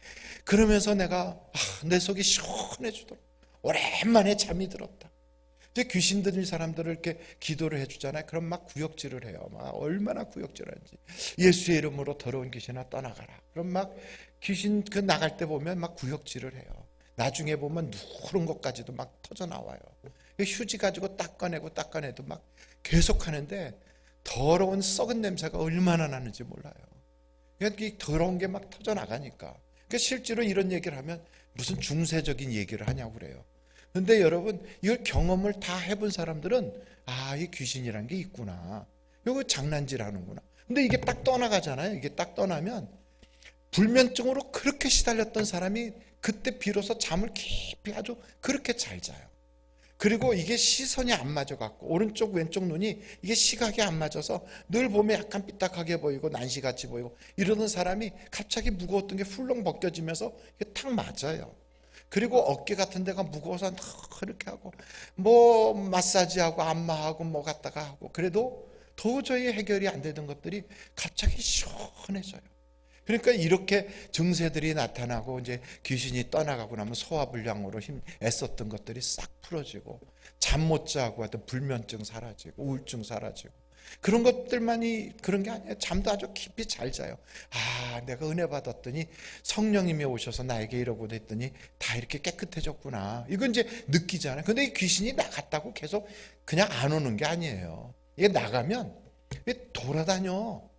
그러면서 내가 내 속이 시원해지더라. 오랜만에 잠이 들었다. 이제 귀신 들린 사람들을 이렇게 기도를 해주잖아요. 그럼 막 구역질을 해요. 막 얼마나 구역질하는지. 예수의 이름으로 더러운 귀신아 떠나가라. 그럼 막 귀신 그 나갈 때 보면 막 구역질을 해요. 나중에 보면 누런 것까지도 막 터져 나와요. 휴지 가지고 닦아내도 막 계속 하는데 더러운 썩은 냄새가 얼마나 나는지 몰라요. 그러니까 이 더러운 게 막 터져 나가니까. 그러니까 실제로 이런 얘기를 하면 무슨 중세적인 얘기를 하냐고 그래요. 그런데 여러분 이걸 경험을 다 해본 사람들은 이 귀신이란 게 있구나. 이거 장난질 하는구나. 근데 이게 딱 떠나가잖아요. 이게 딱 떠나면 불면증으로 그렇게 시달렸던 사람이 그때 비로소 잠을 깊이 아주 그렇게 잘 자요. 그리고 이게 시선이 안 맞아갖고 오른쪽 왼쪽 눈이 이게 시각이 안 맞아서 늘 보면 약간 삐딱하게 보이고 난시같이 보이고 이러는 사람이 갑자기 무거웠던 게 훌렁 벗겨지면서 이게 탁 맞아요. 그리고 어깨 같은 데가 무거워서 이렇게 하고 뭐 마사지하고 안마하고 뭐 갖다가 하고 그래도 도저히 해결이 안 되던 것들이 갑자기 시원해져요. 그러니까 이렇게 증세들이 나타나고 이제 귀신이 떠나가고 나면 소화불량으로 애썼던 것들이 싹 풀어지고 잠 못 자고 하던 불면증 사라지고 우울증 사라지고 그런 것들만이 그런 게 아니에요. 잠도 아주 깊이 잘 자요. 아, 내가 은혜 받았더니 성령님이 오셔서 나에게 이러고 했더니 다 이렇게 깨끗해졌구나. 이건 이제 느끼잖아요. 근데 이 귀신이 나갔다고 계속 그냥 안 오는 게 아니에요. 이게 나가면 이게 돌아다녀.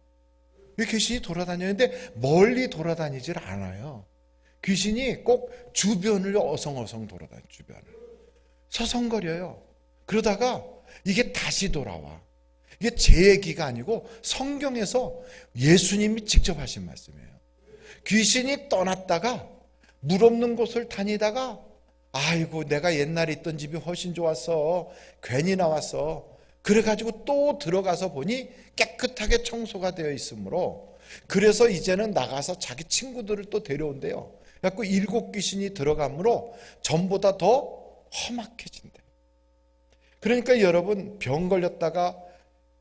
이 귀신이 돌아다니는데 멀리 돌아다니질 않아요. 귀신이 꼭 주변을 어성어성 돌아다녀요. 주변을 서성거려요. 그러다가 이게 다시 돌아와. 이게 제 얘기가 아니고 성경에서 예수님이 직접 하신 말씀이에요. 귀신이 떠났다가 물 없는 곳을 다니다가 아이고 내가 옛날에 있던 집이 훨씬 좋았어. 괜히 나왔어. 그래가지고 또 들어가서 보니 깨끗하게 청소가 되어 있으므로 그래서 이제는 나가서 자기 친구들을 또 데려온대요. 그래갖고 7 귀신이 들어가므로 전보다 더 험악해진대. 그러니까 여러분 병 걸렸다가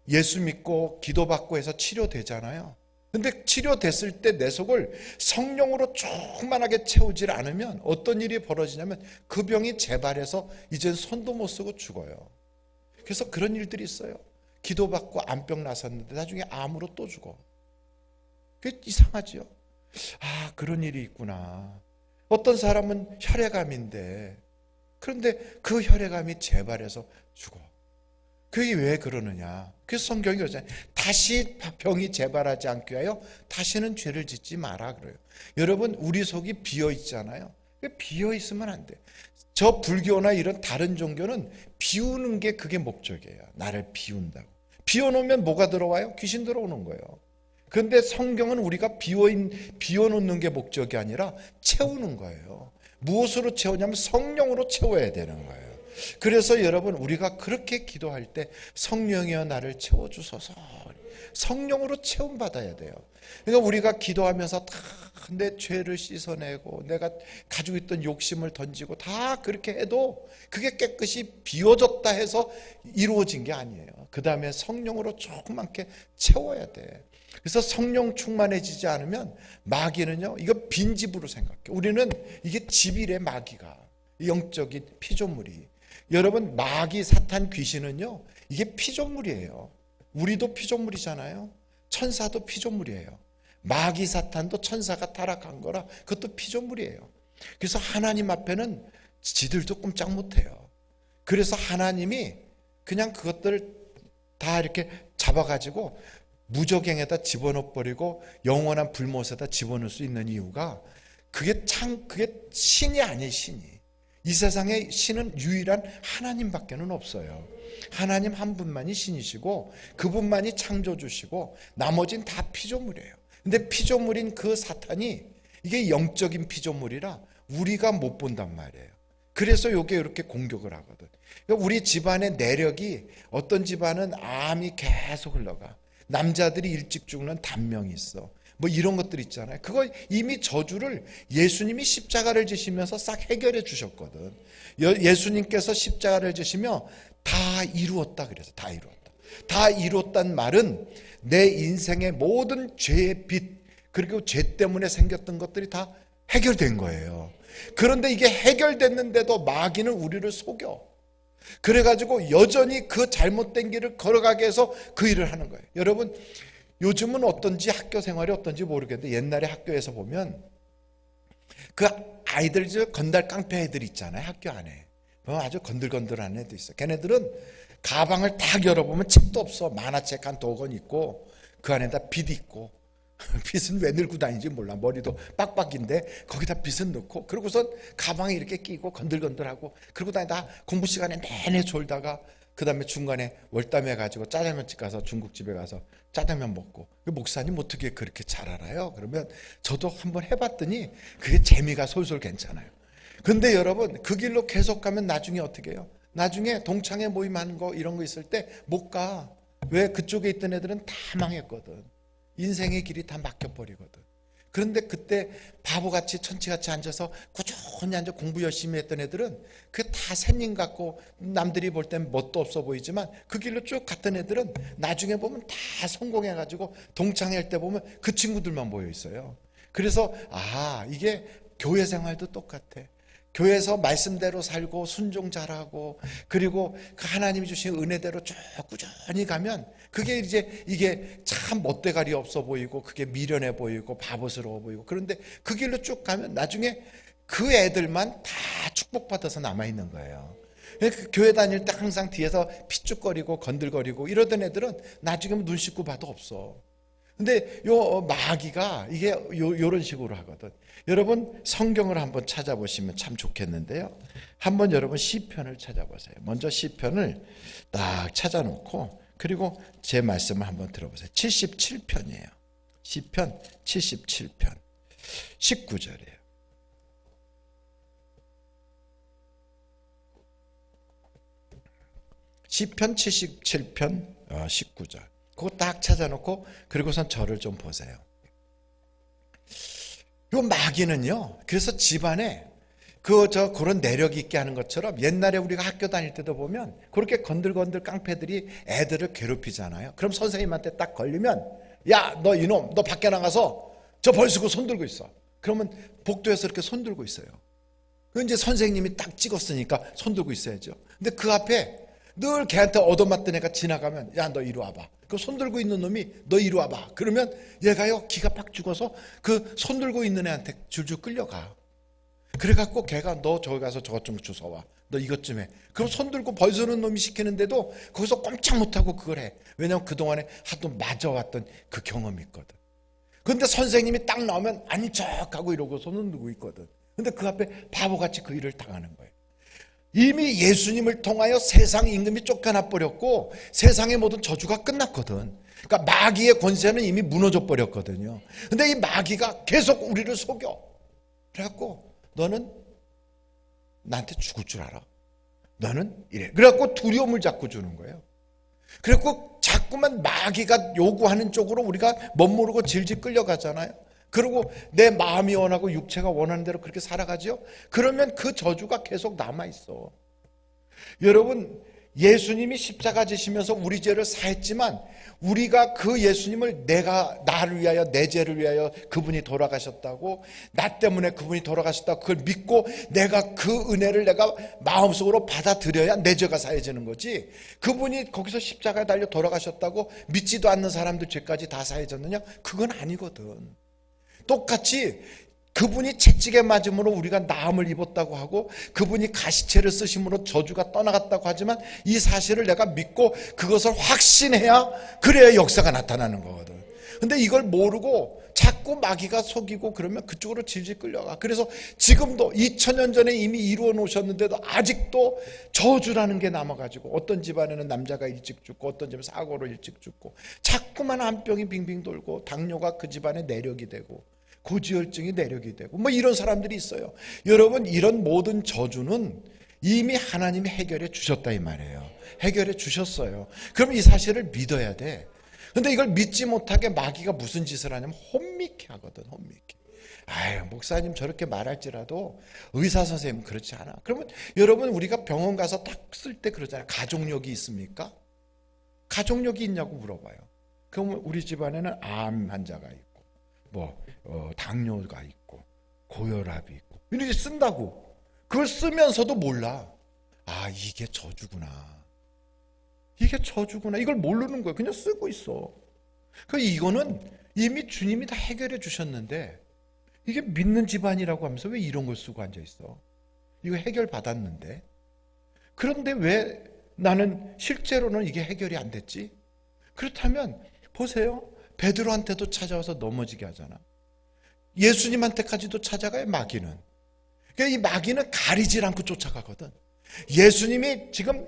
예수 믿고 기도받고 해서 치료되잖아요. 근데 치료됐을 때 내 속을 성령으로 충만하게 채우질 않으면 어떤 일이 벌어지냐면 그 병이 재발해서 이젠 손도 못 쓰고 죽어요. 그래서 그런 일들이 있어요. 기도받고 암병 나섰는데 나중에 암으로 또 죽어. 그게 이상하지요. 아, 그런 일이 있구나. 어떤 사람은 혈액암인데 그런데 그 혈액암이 재발해서 죽어. 그게 왜 그러느냐. 그래서 성경이 그러잖아요. 다시 병이 재발하지 않게 하여 다시는 죄를 짓지 마라 그래요. 여러분 우리 속이 비어 있잖아요. 비어 있으면 안 돼. 저 불교나 이런 다른 종교는 비우는 게 그게 목적이에요. 나를 비운다고. 비워놓으면 뭐가 들어와요? 귀신 들어오는 거예요. 그런데 성경은 우리가 비워놓는 게 목적이 아니라 채우는 거예요. 무엇으로 채우냐면 성령으로 채워야 되는 거예요. 그래서 여러분 우리가 그렇게 기도할 때 성령이여 나를 채워주소서 성령으로 채움받아야 돼요. 그러니까 우리가 기도하면서 다 내 죄를 씻어내고 내가 가지고 있던 욕심을 던지고 다 그렇게 해도 그게 깨끗이 비워졌다 해서 이루어진 게 아니에요. 그 다음에 성령으로 조그맣게 채워야 돼. 그래서 성령 충만해지지 않으면 마귀는요 이거 빈집으로 생각해. 우리는 이게 집이래. 마귀가 영적인 피조물이. 여러분 마귀 사탄 귀신은요 이게 피조물이에요. 우리도 피조물이잖아요. 천사도 피조물이에요. 마귀 사탄도 천사가 타락한 거라 그것도 피조물이에요. 그래서 하나님 앞에는 지들도 꼼짝 못해요. 그래서 하나님이 그냥 그것들 다 이렇게 잡아가지고 무저갱에다 집어넣어버리고 영원한 불못에다 집어넣을 수 있는 이유가 그게 신이 아니에요. 신이. 이 세상에 신은 유일한 하나님밖에는 없어요. 하나님 한 분만이 신이시고 그분만이 창조주시고 나머지는 다 피조물이에요. 근데 피조물인 그 사탄이 이게 영적인 피조물이라 우리가 못 본단 말이에요. 그래서 이게 이렇게 공격을 하거든. 그러니까 우리 집안의 내력이 어떤 집안은 암이 계속 흘러가. 남자들이 일찍 죽는 단명이 있어. 뭐 이런 것들 있잖아요. 그거 이미 저주를 예수님이 십자가를 지시면서 싹 해결해 주셨거든. 예수님께서 십자가를 지시며 다 이루었다 그래서 다 이루었다. 다 이뤘단 말은 내 인생의 모든 죄의 빚 그리고 죄 때문에 생겼던 것들이 다 해결된 거예요. 그런데 이게 해결됐는데도 마귀는 우리를 속여. 그래가지고 여전히 그 잘못된 길을 걸어가게 해서 그 일을 하는 거예요. 여러분 요즘은 어떤지 학교 생활이 어떤지 모르겠는데 옛날에 학교에서 보면 그 아이들 건달 깡패 애들 있잖아요. 학교 안에 아주 건들건들한 애들 있어. 걔네들은 가방을 딱 열어보면 책도 없어. 만화책 한 2권 있고 그 안에다 빗 있고 빗은 왜 늘고 다니는지 몰라. 머리도 빡빡인데 거기다 빗은 넣고 그러고선 가방에 이렇게 끼고 건들건들하고 그러고 다니다 공부 시간에 내내 졸다가 그 다음에 중간에 월담해 가지고 짜장면집 가서 중국집에 가서 짜장면 먹고 목사님 어떻게 그렇게 잘 알아요? 그러면 저도 한번 해봤더니 그게 재미가 솔솔 괜찮아요. 근데 여러분 그 길로 계속 가면 나중에 어떻게 해요? 나중에 동창회 모임하는 거 이런 거 있을 때 못 가. 왜? 그쪽에 있던 애들은 다 망했거든. 인생의 길이 다 막혀버리거든. 그런데 그때 바보같이 천치같이 앉아서 꾸준히 앉아 공부 열심히 했던 애들은 그게 다 샘님 같고 남들이 볼 땐 뭣도 없어 보이지만 그 길로 쭉 갔던 애들은 나중에 보면 다 성공해가지고 동창회할 때 보면 그 친구들만 모여 있어요. 그래서 이게 교회 생활도 똑같아. 교회에서 말씀대로 살고 순종 잘하고 그리고 그 하나님이 주신 은혜대로 쭉 꾸준히 가면 그게 이게 참 멋대가리 없어 보이고 그게 미련해 보이고 바보스러워 보이고 그런데 그 길로 쭉 가면 나중에 그 애들만 다 축복받아서 남아있는 거예요. 그 교회 다닐 때 항상 뒤에서 피죽거리고 건들거리고 이러던 애들은 나중에 눈 씻고 봐도 없어. 근데 요 마귀가 이게 요런 식으로 하거든. 여러분 성경을 한번 찾아보시면 참 좋겠는데요. 한번 여러분 시편을 찾아보세요. 먼저 시편을 딱 찾아놓고 그리고 제 말씀을 한번 들어보세요. 77편이에요. 시편 77편 19절이에요. 시편 77편 19절. 그거 딱 찾아놓고 그리고선 저를 좀 보세요. 요 마귀는요. 그래서 집안에 그런 내력 있게 하는 것처럼 옛날에 우리가 학교 다닐 때도 보면 그렇게 건들건들 깡패들이 애들을 괴롭히잖아요. 그럼 선생님한테 딱 걸리면 야, 너 이놈, 너 밖에 나가서 저 벌 쓰고 손 들고 있어. 그러면 복도에서 이렇게 손 들고 있어요. 이제 선생님이 딱 찍었으니까 손 들고 있어야죠. 근데 그 앞에 늘 걔한테 얻어맞던 애가 지나가면 야, 너 이리 와봐. 그 손 들고 있는 놈이 너 이리 와봐. 그러면 얘가요 기가 팍 죽어서 그 손 들고 있는 애한테 줄줄 끌려가. 그래갖고 걔가 너 저기 가서 저것 좀 주워와. 너 이것 좀 해. 그럼 손 들고 벌 서는 놈이 시키는데도 거기서 꼼짝 못하고 그걸 해. 왜냐면 그동안에 하도 맞아왔던 그 경험이 있거든. 그런데 선생님이 딱 나오면 아닌 척하고 이러고 손을 들고 있거든. 근데 그 앞에 바보같이 그 일을 당하는 거예요. 이미 예수님을 통하여 세상 임금이 쫓겨나 버렸고 세상의 모든 저주가 끝났거든. 그러니까 마귀의 권세는 이미 무너져 버렸거든요. 근데 이 마귀가 계속 우리를 속여. 그래갖고 너는 나한테 죽을 줄 알아. 너는 이래. 그래갖고 두려움을 자꾸 주는 거예요. 그래갖고 자꾸만 마귀가 요구하는 쪽으로 우리가 멋모르고 질질 끌려가잖아요. 그리고 내 마음이 원하고 육체가 원하는 대로 그렇게 살아가죠. 그러면 그 저주가 계속 남아있어. 여러분 예수님이 십자가 지시면서 우리 죄를 사했지만 우리가 그 예수님을 나를 위하여 내 죄를 위하여 그분이 돌아가셨다고 나 때문에 그분이 돌아가셨다고 그걸 믿고 내가 그 은혜를 내가 마음속으로 받아들여야 내 죄가 사해지는 거지. 그분이 거기서 십자가에 달려 돌아가셨다고 믿지도 않는 사람들 죄까지 다 사해졌느냐? 그건 아니거든. 똑같이 그분이 채찍에 맞음으로 우리가 나음을 입었다고 하고 그분이 가시체를 쓰심으로 저주가 떠나갔다고 하지만 이 사실을 내가 믿고 그것을 확신해야 그래야 역사가 나타나는 거거든. 근데 이걸 모르고 자꾸 마귀가 속이고 그러면 그쪽으로 질질 끌려가. 그래서 지금도 2000년 전에 이미 이루어 놓으셨는데도 아직도 저주라는 게 남아가지고 어떤 집안에는 남자가 일찍 죽고 어떤 집은 사고로 일찍 죽고 자꾸만 암병이 빙빙 돌고 당뇨가 그 집안의 내력이 되고 고지혈증이 내력이 되고 뭐 이런 사람들이 있어요. 여러분 이런 모든 저주는 이미 하나님이 해결해 주셨다 이 말이에요. 해결해 주셨어요. 그럼 이 사실을 믿어야 돼. 근데 이걸 믿지 못하게 마귀가 무슨 짓을 하냐면 혼미케 하거든. 혼미케. 아유 목사님 저렇게 말할지라도 의사 선생님 그렇지 않아. 그러면 여러분 우리가 병원 가서 딱 쓸 때 그러잖아요. 가족력이 있습니까? 가족력이 있냐고 물어봐요. 그러면 우리 집안에는 암 환자가 있고 당뇨가 있고 고혈압이 있고 이렇게 쓴다고. 그걸 쓰면서도 몰라. 이게 저주구나. 이게 저주구나. 이걸 모르는 거야. 그냥 쓰고 있어. 이거는 이미 주님이 다 해결해 주셨는데 이게 믿는 집안이라고 하면서 왜 이런 걸 쓰고 앉아 있어? 이거 해결 받았는데. 그런데 왜 나는 실제로는 이게 해결이 안 됐지? 그렇다면 보세요. 베드로한테도 찾아와서 넘어지게 하잖아. 예수님한테까지도 찾아가요, 마귀는. 그러니까 이 마귀는 가리질 않고 쫓아가거든. 예수님이 지금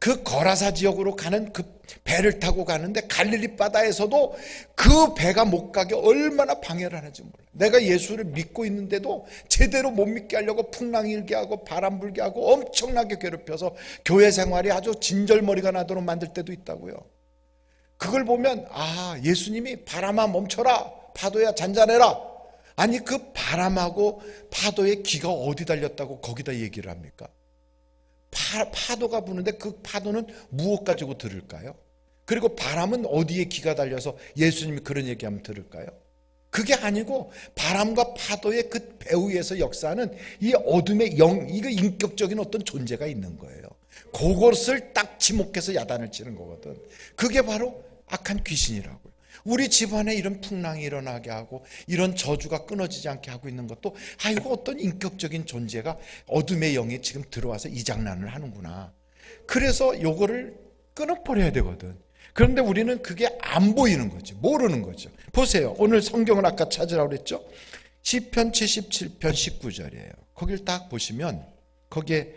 그 거라사 지역으로 가는 그 배를 타고 가는데 갈릴리 바다에서도 그 배가 못 가게 얼마나 방해를 하는지 몰라. 내가 예수를 믿고 있는데도 제대로 못 믿게 하려고 풍랑 일게 하고 바람 불게 하고 엄청나게 괴롭혀서 교회 생활이 아주 진절머리가 나도록 만들 때도 있다고요. 그걸 보면 예수님이 바람아 멈춰라, 파도야 잔잔해라. 아니 그 바람하고 파도의 귀가 어디 달렸다고 거기다 얘기를 합니까? 파도가 부는데 그 파도는 무엇 가지고 들을까요? 그리고 바람은 어디에 귀가 달려서 예수님이 그런 얘기하면 들을까요? 그게 아니고 바람과 파도의 그 배후에서 역사하는 이 어둠의 이거 인격적인 어떤 존재가 있는 거예요. 그것을 딱 지목해서 야단을 치는 거거든. 그게 바로 악한 귀신이라고요. 우리 집안에 이런 풍랑이 일어나게 하고 이런 저주가 끊어지지 않게 하고 있는 것도 이거 어떤 인격적인 존재가 어둠의 영이 지금 들어와서 이 장난을 하는구나. 그래서 요거를 끊어버려야 되거든. 그런데 우리는 그게 안 보이는 거지, 모르는 거죠. 보세요. 오늘 성경을 아까 찾으라고 그랬죠. 시편 77편 19절이에요. 거길 딱 보시면 거기에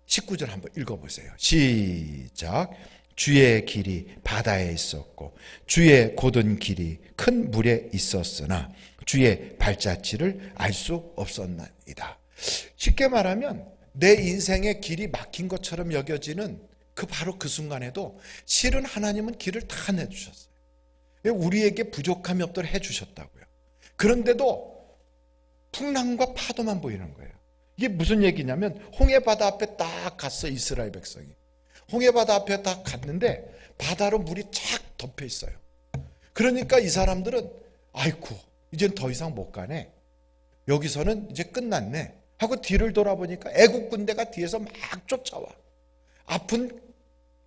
19절 한번 읽어보세요. 시작. 주의 길이 바다에 있었고 주의 곧은 길이 큰 물에 있었으나 주의 발자취를 알 수 없었나이다. 쉽게 말하면 내 인생의 길이 막힌 것처럼 여겨지는 바로 그 순간에도 실은 하나님은 길을 다 내주셨어요. 우리에게 부족함이 없도록 해주셨다고요. 그런데도 풍랑과 파도만 보이는 거예요. 이게 무슨 얘기냐면 홍해바다 앞에 딱 갔어, 이스라엘 백성이. 홍해바다 앞에 딱 갔는데 바다로 물이 쫙 덮여 있어요. 그러니까 이 사람들은 아이고 이젠 더 이상 못 가네, 여기서는 이제 끝났네 하고 뒤를 돌아보니까 애국 군대가 뒤에서 막 쫓아와. 앞은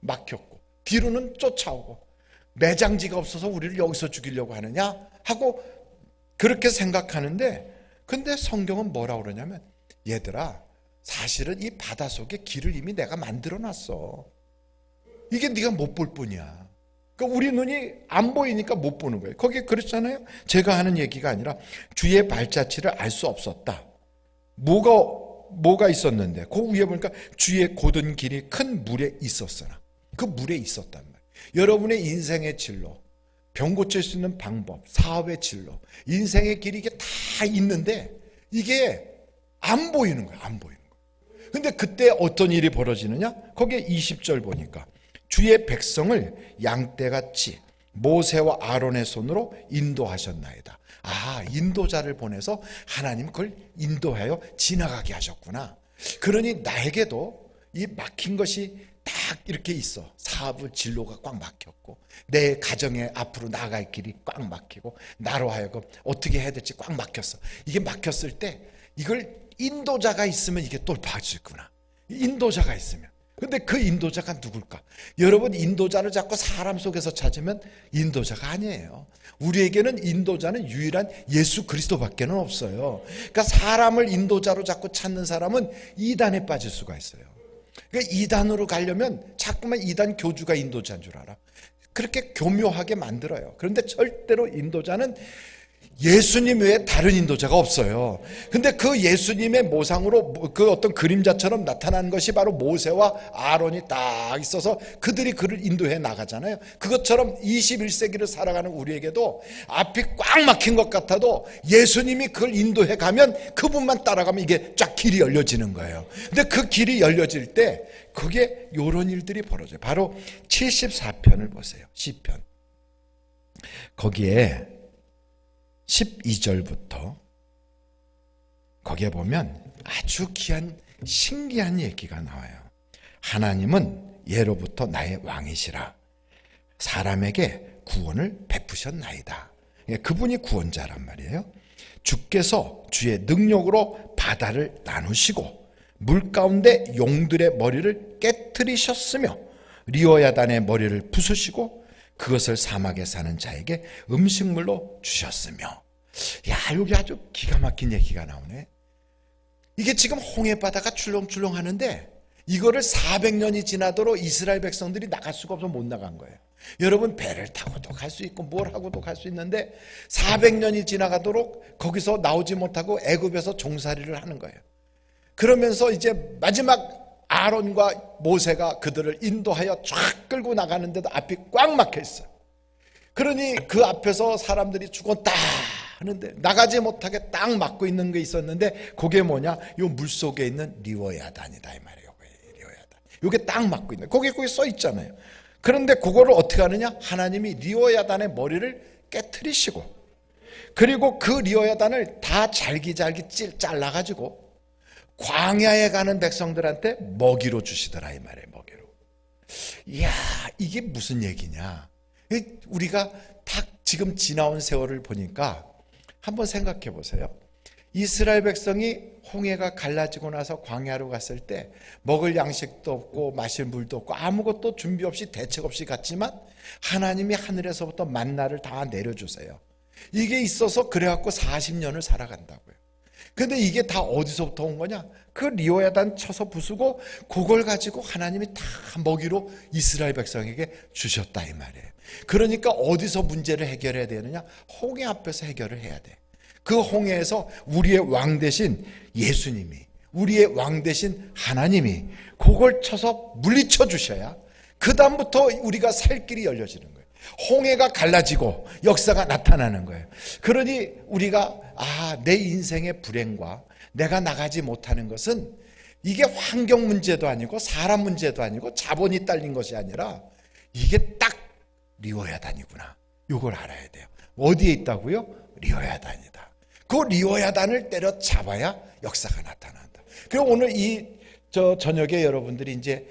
막혔고 뒤로는 쫓아오고 매장지가 없어서 우리를 여기서 죽이려고 하느냐 하고 그렇게 생각하는데, 근데 성경은 뭐라고 그러냐면 얘들아, 사실은 이 바다 속에 길을 이미 내가 만들어 놨어. 이게 네가 못 볼 뿐이야. 그러니까 우리 눈이 안 보이니까 못 보는 거예요. 거기에 그렇잖아요. 제가 하는 얘기가 아니라 주의 발자취를 알 수 없었다. 뭐가 있었는데 그 위에 보니까 주의 곧은 길이 큰 물에 있었으나, 그 물에 있었단 말이에요. 여러분의 인생의 진로, 병 고칠 수 있는 방법, 사업의 진로, 인생의 길이 이게 다 있는데 이게 안 보이는 거예요. 안 보이는 거예요. 근데 그때 어떤 일이 벌어지느냐? 거기에 20절 보니까 주의 백성을 양떼같이 모세와 아론의 손으로 인도하셨나이다. 인도자를 보내서 하나님 그걸 인도하여 지나가게 하셨구나. 그러니 나에게도 이 막힌 것이 딱 이렇게 있어. 사업의 진로가 꽉 막혔고 내 가정에 앞으로 나아갈 길이 꽉 막히고 나로 하여금 어떻게 해야 될지 꽉 막혔어. 이게 막혔을 때 이걸 인도자가 있으면 이게 또 봐줄 수 있구나. 인도자가 있으면. 근데 그 인도자가 누굴까? 여러분, 인도자를 자꾸 사람 속에서 찾으면 인도자가 아니에요. 우리에게는 인도자는 유일한 예수 그리스도밖에는 없어요. 그러니까 사람을 인도자로 자꾸 찾는 사람은 이단에 빠질 수가 있어요. 그러니까 이단으로 가려면 자꾸만 이단 교주가 인도자인 줄 알아. 그렇게 교묘하게 만들어요. 그런데 절대로 인도자는 예수님 외에 다른 인도자가 없어요. 근데 그 예수님의 모상으로 그 어떤 그림자처럼 나타나는 것이 바로 모세와 아론이 딱 있어서 그들이 그를 인도해 나가잖아요. 그것처럼 21세기를 살아가는 우리에게도 앞이 꽉 막힌 것 같아도 예수님이 그걸 인도해 가면 그분만 따라가면 이게 쫙 길이 열려지는 거예요. 근데 그 길이 열려질 때 그게 이런 일들이 벌어져요. 바로 74편을 보세요. 시편. 거기에 12절부터 거기에 보면 아주 귀한 신기한 얘기가 나와요. 하나님은 예로부터 나의 왕이시라. 사람에게 구원을 베푸셨나이다. 그분이 구원자란 말이에요. 주께서 주의 능력으로 바다를 나누시고 물 가운데 용들의 머리를 깨트리셨으며 리오야단의 머리를 부수시고 그것을 사막에 사는 자에게 음식물로 주셨으며. 여기 아주 기가 막힌 얘기가 나오네. 이게 지금 홍해바다가 출렁출렁 하는데 이거를 400년이 지나도록 이스라엘 백성들이 나갈 수가 없어서 못 나간 거예요. 여러분, 배를 타고도 갈 수 있고 뭘 하고도 갈 수 있는데 400년이 지나가도록 거기서 나오지 못하고 애굽에서 종살이를 하는 거예요. 그러면서 이제 마지막 아론과 모세가 그들을 인도하여 쫙 끌고 나가는데도 앞이 꽉 막혀 있어요. 그러니 그 앞에서 사람들이 죽었다 하는데 나가지 못하게 딱 막고 있는 게 있었는데, 그게 뭐냐? 요 물속에 있는 리워야단이다 이 말이에요. 리워야단. 요게 딱 막고 있는, 거기 써 있잖아요. 그런데 그거를 어떻게 하느냐? 하나님이 리워야단의 머리를 깨트리시고, 그리고 그 리워야단을 다 잘기잘기 잘라가지고 광야에 가는 백성들한테 먹이로 주시더라 이 말이에요. 먹이로. 이야, 이게 무슨 얘기냐? 우리가 딱 지금 지나온 세월을 보니까 한번 생각해 보세요. 이스라엘 백성이 홍해가 갈라지고 나서 광야로 갔을 때 먹을 양식도 없고 마실 물도 없고 아무것도 준비 없이 대책 없이 갔지만, 하나님이 하늘에서부터 만나를 다 내려주세요. 이게 있어서 그래갖고 40년을 살아간다고요. 근데 이게 다 어디서부터 온 거냐? 그 리워야단 쳐서 부수고 그걸 가지고 하나님이 다 먹이로 이스라엘 백성에게 주셨다 이 말이에요. 그러니까 어디서 문제를 해결해야 되느냐? 홍해 앞에서 해결을 해야 돼. 그 홍해에서 우리의 왕 대신 예수님이, 우리의 왕 대신 하나님이 그걸 쳐서 물리쳐 주셔야 그 다음부터 우리가 살 길이 열려지는 거예요. 홍해가 갈라지고 역사가 나타나는 거예요. 그러니 우리가 내 인생의 불행과 내가 나가지 못하는 것은 이게 환경 문제도 아니고 사람 문제도 아니고 자본이 딸린 것이 아니라 이게 딱 리워야단이구나. 이걸 알아야 돼요. 어디에 있다고요? 리워야단이다. 그 리워야단을 때려잡아야 역사가 나타난다. 그럼 오늘 저녁에 여러분들이 이제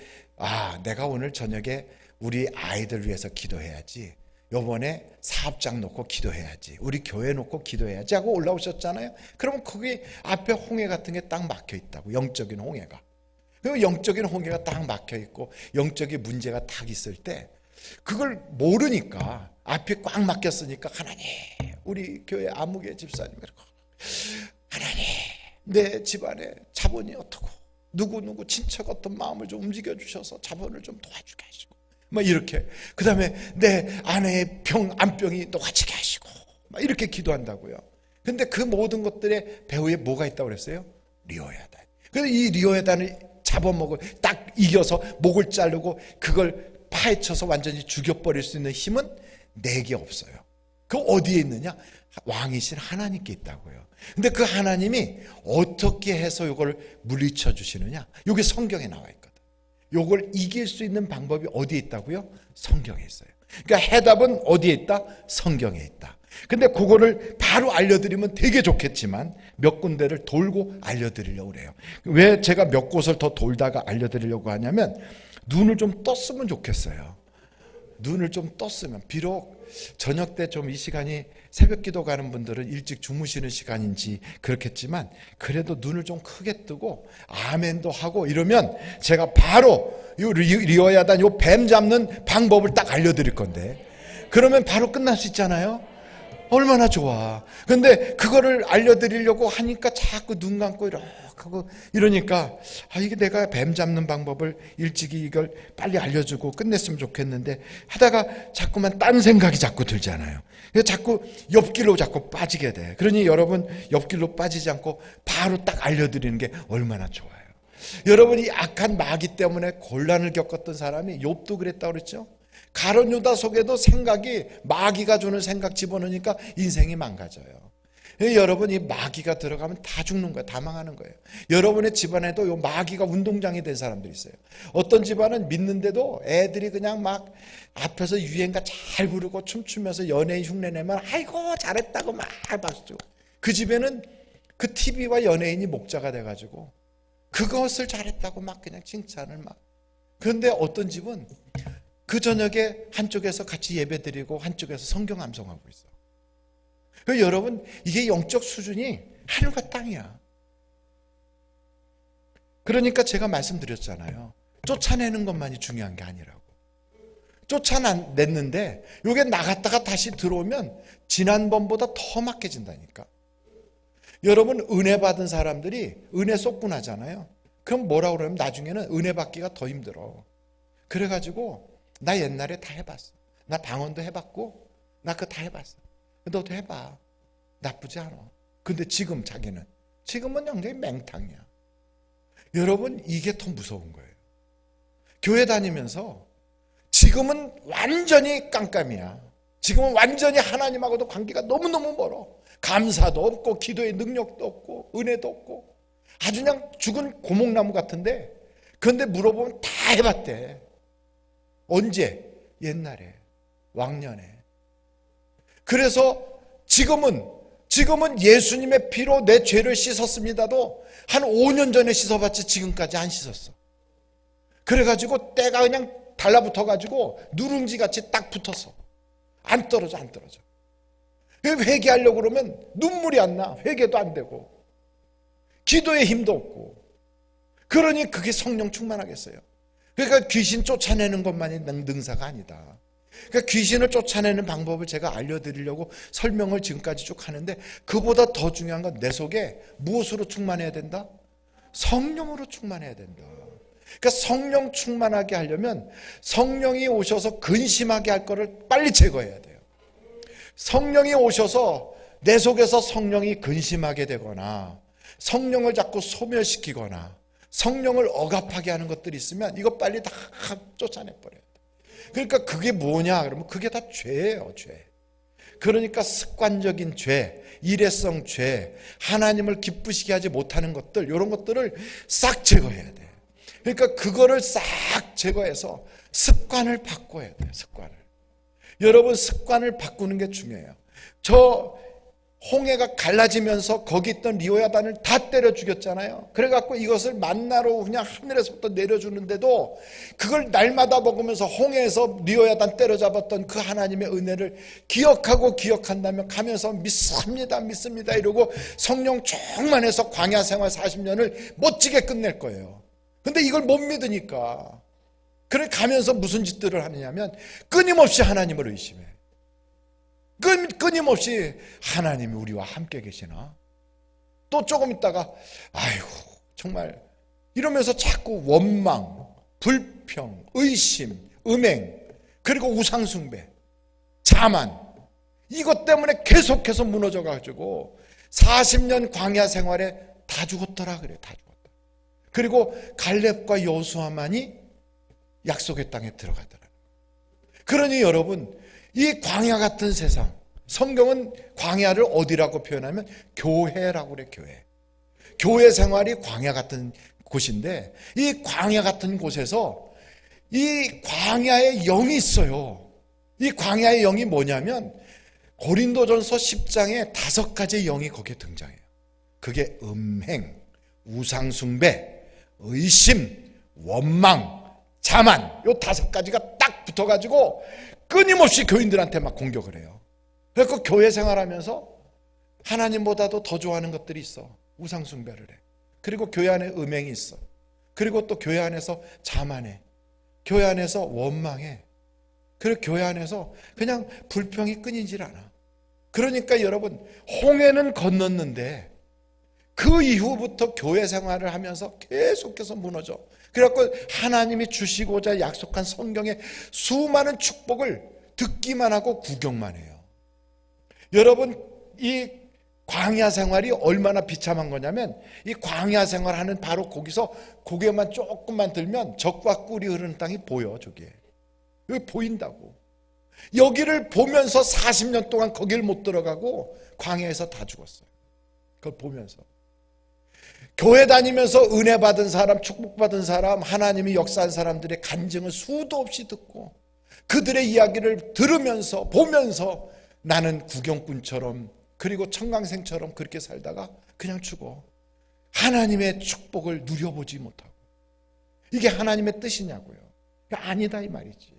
내가 오늘 저녁에 우리 아이들 위해서 기도해야지, 요번에 사업장 놓고 기도해야지, 우리 교회 놓고 기도해야지 하고 올라오셨잖아요. 그러면 거기 앞에 홍해 같은 게 딱 막혀 있다고. 영적인 홍해가. 그리고 영적인 홍해가 딱 막혀 있고 영적인 문제가 딱 있을 때 그걸 모르니까, 앞이 꽉 막혔으니까 하나님, 우리 교회 아무개 집사님, 하나님 내 집안에 자본이 어떻고 누구 친척 어떤 마음을 좀 움직여 주셔서 자본을 좀 도와주게 하시고 막 이렇게, 그 다음에 내 아내의 암병이 놓아지게 하시고 막 이렇게 기도한다고요. 근데 그 모든 것들의 배후에 뭐가 있다고 그랬어요? 리워야단. 그래서 이 리워야단을 잡아먹을, 딱 이겨서 목을 자르고 그걸 파헤쳐서 완전히 죽여버릴 수 있는 힘은 내게 없어요. 그 어디에 있느냐? 왕이신 하나님께 있다고요. 근데 그 하나님이 어떻게 해서 이걸 물리쳐 주시느냐? 이게 성경에 나와 있거든. 이걸 이길 수 있는 방법이 어디에 있다고요? 성경에 있어요. 그러니까 해답은 어디에 있다? 성경에 있다. 근데 그거를 바로 알려드리면 되게 좋겠지만 몇 군데를 돌고 알려드리려고 그래요. 왜 제가 몇 곳을 더 돌다가 알려드리려고 하냐면, 눈을 좀 떴으면 좋겠어요. 눈을 좀 떴으면, 비록 저녁 때 좀 이 시간이 새벽 기도 가는 분들은 일찍 주무시는 시간인지 그렇겠지만, 그래도 눈을 좀 크게 뜨고 아멘도 하고 이러면 제가 바로 요 리워야단 요 뱀 잡는 방법을 딱 알려드릴 건데, 그러면 바로 끝날 수 있잖아요. 얼마나 좋아. 근데 그거를 알려드리려고 하니까 자꾸 눈 감고 이렇게 하고 이러니까, 이게 내가 뱀 잡는 방법을 일찍이 이걸 빨리 알려주고 끝냈으면 좋겠는데 하다가 자꾸만 딴 생각이 자꾸 들잖아요. 그래서 자꾸 옆길로 자꾸 빠지게 돼. 그러니 여러분, 옆길로 빠지지 않고 바로 딱 알려드리는 게 얼마나 좋아요. 여러분이 악한 마귀 때문에 곤란을 겪었던 사람이 욥도 그랬다고 그랬죠. 가룟 유다 속에도 생각이, 마귀가 주는 생각 집어넣으니까 인생이 망가져요. 여러분, 이 마귀가 들어가면 다 죽는 거예요. 다 망하는 거예요. 여러분의 집안에도 요 마귀가 운동장이 된 사람들이 있어요. 어떤 집안은 믿는데도 애들이 그냥 막 앞에서 유행가 잘 부르고 춤추면서 연예인 흉내내면 아이고 잘했다고 막 박수치고, 그 집에는 그 TV와 연예인이 목자가 돼가지고 그것을 잘했다고 막 그냥 칭찬을 막. 그런데 어떤 집은 그 저녁에 한쪽에서 같이 예배드리고 한쪽에서 성경 암송하고 있어. 여러분, 이게 영적 수준이 하늘과 땅이야. 그러니까 제가 말씀드렸잖아요. 쫓아내는 것만이 중요한 게 아니라고. 쫓아냈는데 이게 나갔다가 다시 들어오면 지난번보다 더 막혀진다니까. 여러분, 은혜 받은 사람들이 은혜 쏟고 나잖아요. 그럼 뭐라고 그러면 나중에는 은혜 받기가 더 힘들어. 그래가지고 나 옛날에 다 해봤어. 나 방언도 해봤고 나 그거 다 해봤어. 너도 해봐. 나쁘지 않아. 근데 지금은 굉장히 맹탕이야. 여러분, 이게 더 무서운 거예요. 교회 다니면서 지금은 완전히 깜깜이야. 지금은 완전히 하나님하고도 관계가 너무너무 멀어. 감사도 없고 기도의 능력도 없고 은혜도 없고 아주 그냥 죽은 고목나무 같은데, 그런데 물어보면 다 해봤대. 언제? 옛날에, 왕년에. 그래서 지금은 예수님의 피로 내 죄를 씻었습니다도 한 5년 전에 씻어봤지 지금까지 안 씻었어. 그래가지고 때가 그냥 달라붙어가지고 누룽지같이 딱 붙었어. 안 떨어져. 회개하려고 그러면 눈물이 안 나. 회개도 안 되고 기도에 힘도 없고. 그러니 그게 성령 충만하겠어요? 그러니까 귀신 쫓아내는 것만이 능사가 아니다. 그러니까 귀신을 쫓아내는 방법을 제가 알려드리려고 설명을 지금까지 쭉 하는데, 그보다 더 중요한 건 내 속에 무엇으로 충만해야 된다? 성령으로 충만해야 된다. 그러니까 성령 충만하게 하려면 성령이 오셔서 근심하게 할 거를 빨리 제거해야 돼요. 성령이 오셔서 내 속에서 성령이 근심하게 되거나 성령을 자꾸 소멸시키거나 성령을 억압하게 하는 것들이 있으면 이거 빨리 다 쫓아내버려요. 그러니까 그게 뭐냐 그러면 그게 다 죄예요. 죄. 그러니까 습관적인 죄, 일회성 죄, 하나님을 기쁘시게 하지 못하는 것들, 이런 것들을 싹 제거해야 돼요. 그러니까 그거를 싹 제거해서 습관을 바꿔야 돼요. 습관을. 여러분, 습관을 바꾸는 게 중요해요. 저 홍해가 갈라지면서 거기 있던 리오야단을 다 때려 죽였잖아요. 그래갖고 이것을 만나로 그냥 하늘에서부터 내려주는데도 그걸 날마다 먹으면서 홍해에서 리오야단 때려잡았던 그 하나님의 은혜를 기억하고 기억한다면 가면서 믿습니다 이러고 성령 충만해서 광야 생활 40년을 멋지게 끝낼 거예요. 근데 이걸 못 믿으니까 그래 가면서 무슨 짓들을 하느냐면 끊임없이 하나님을 의심해. 끊임없이 하나님이 우리와 함께 계시나? 또 조금 있다가 아이고 정말 이러면서 자꾸 원망, 불평, 의심, 음행, 그리고 우상숭배, 자만, 이것 때문에 계속해서 무너져가지고 40년 광야 생활에 다 죽었더라 그래. 다 죽었다. 그리고 갈렙과 여호수아만이 약속의 땅에 들어가더라. 그러니 여러분, 이 광야 같은 세상, 성경은 광야를 어디라고 표현하면 교회라고 그래. 교회 생활이 광야 같은 곳인데, 이 광야 같은 곳에서 이 광야의 영이 있어요. 이 광야의 영이 뭐냐면 고린도전서 10장에 5가지의 영이 거기에 등장해요. 그게 음행, 우상숭배, 의심, 원망, 자만, 요 5가지가 딱 붙어가지고 끊임없이 교인들한테 막 공격을 해요. 그래서 교회 생활하면서 하나님보다도 더 좋아하는 것들이 있어. 우상숭배를 해. 그리고 교회 안에 음행이 있어. 그리고 또 교회 안에서 자만해. 교회 안에서 원망해. 그리고 교회 안에서 그냥 불평이 끊이질 않아. 그러니까 여러분, 홍해는 건넜는데 그 이후부터 교회 생활을 하면서 계속해서 무너져. 그래갖고 하나님이 주시고자 약속한 성경의 수많은 축복을 듣기만 하고 구경만 해요. 여러분, 이 광야 생활이 얼마나 비참한 거냐면, 이 광야 생활하는 바로 거기서 고개만 조금만 들면 적과 꿀이 흐르는 땅이 보여. 저게 여기 보인다고. 여기를 보면서 40년 동안 거기를 못 들어가고 광야에서 다 죽었어요. 그걸 보면서. 교회 다니면서 은혜 받은 사람, 축복받은 사람, 하나님이 역사한 사람들의 간증을 수도 없이 듣고 그들의 이야기를 들으면서 보면서 나는 구경꾼처럼, 그리고 청강생처럼 그렇게 살다가 그냥 죽어. 하나님의 축복을 누려보지 못하고. 이게 하나님의 뜻이냐고요. 아니다 이 말이지.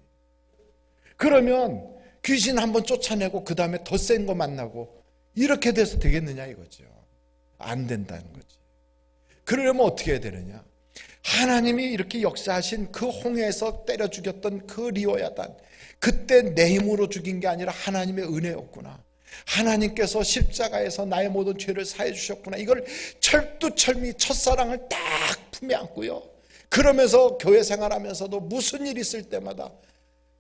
그러면 귀신 한번 쫓아내고 그 다음에 더 센 거 만나고 이렇게 돼서 되겠느냐 이거죠. 안 된다는 거지. 그러려면 어떻게 해야 되느냐? 하나님이 이렇게 역사하신 그 홍해에서 때려 죽였던 그 리오야단, 그때 내 힘으로 죽인 게 아니라 하나님의 은혜였구나. 하나님께서 십자가에서 나의 모든 죄를 사해 주셨구나. 이걸 철두철미 첫사랑을 딱 품에 안고요. 그러면서 교회 생활하면서도 무슨 일 있을 때마다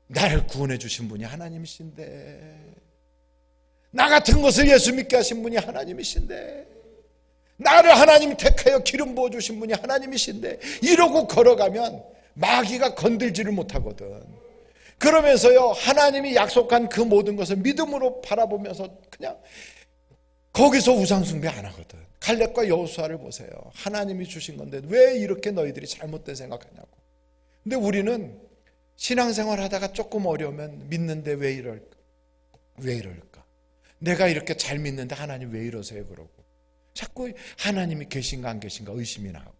나를 구원해 주신 분이 하나님이신데, 나 같은 것을 예수 믿게 하신 분이 하나님이신데, 나를 하나님이 택하여 기름 부어주신 분이 하나님이신데, 이러고 걸어가면 마귀가 건들지를 못하거든. 그러면서요, 하나님이 약속한 그 모든 것을 믿음으로 바라보면서 그냥 거기서 우상숭배 안 하거든. 갈렙과 여호수아를 보세요. 하나님이 주신 건데 왜 이렇게 너희들이 잘못된 생각하냐고. 근데 우리는 신앙생활 하다가 조금 어려우면 믿는데 왜 이럴까? 왜 이럴까? 내가 이렇게 잘 믿는데 하나님 왜 이러세요? 그러고 자꾸 하나님이 계신가 안 계신가 의심이 나고.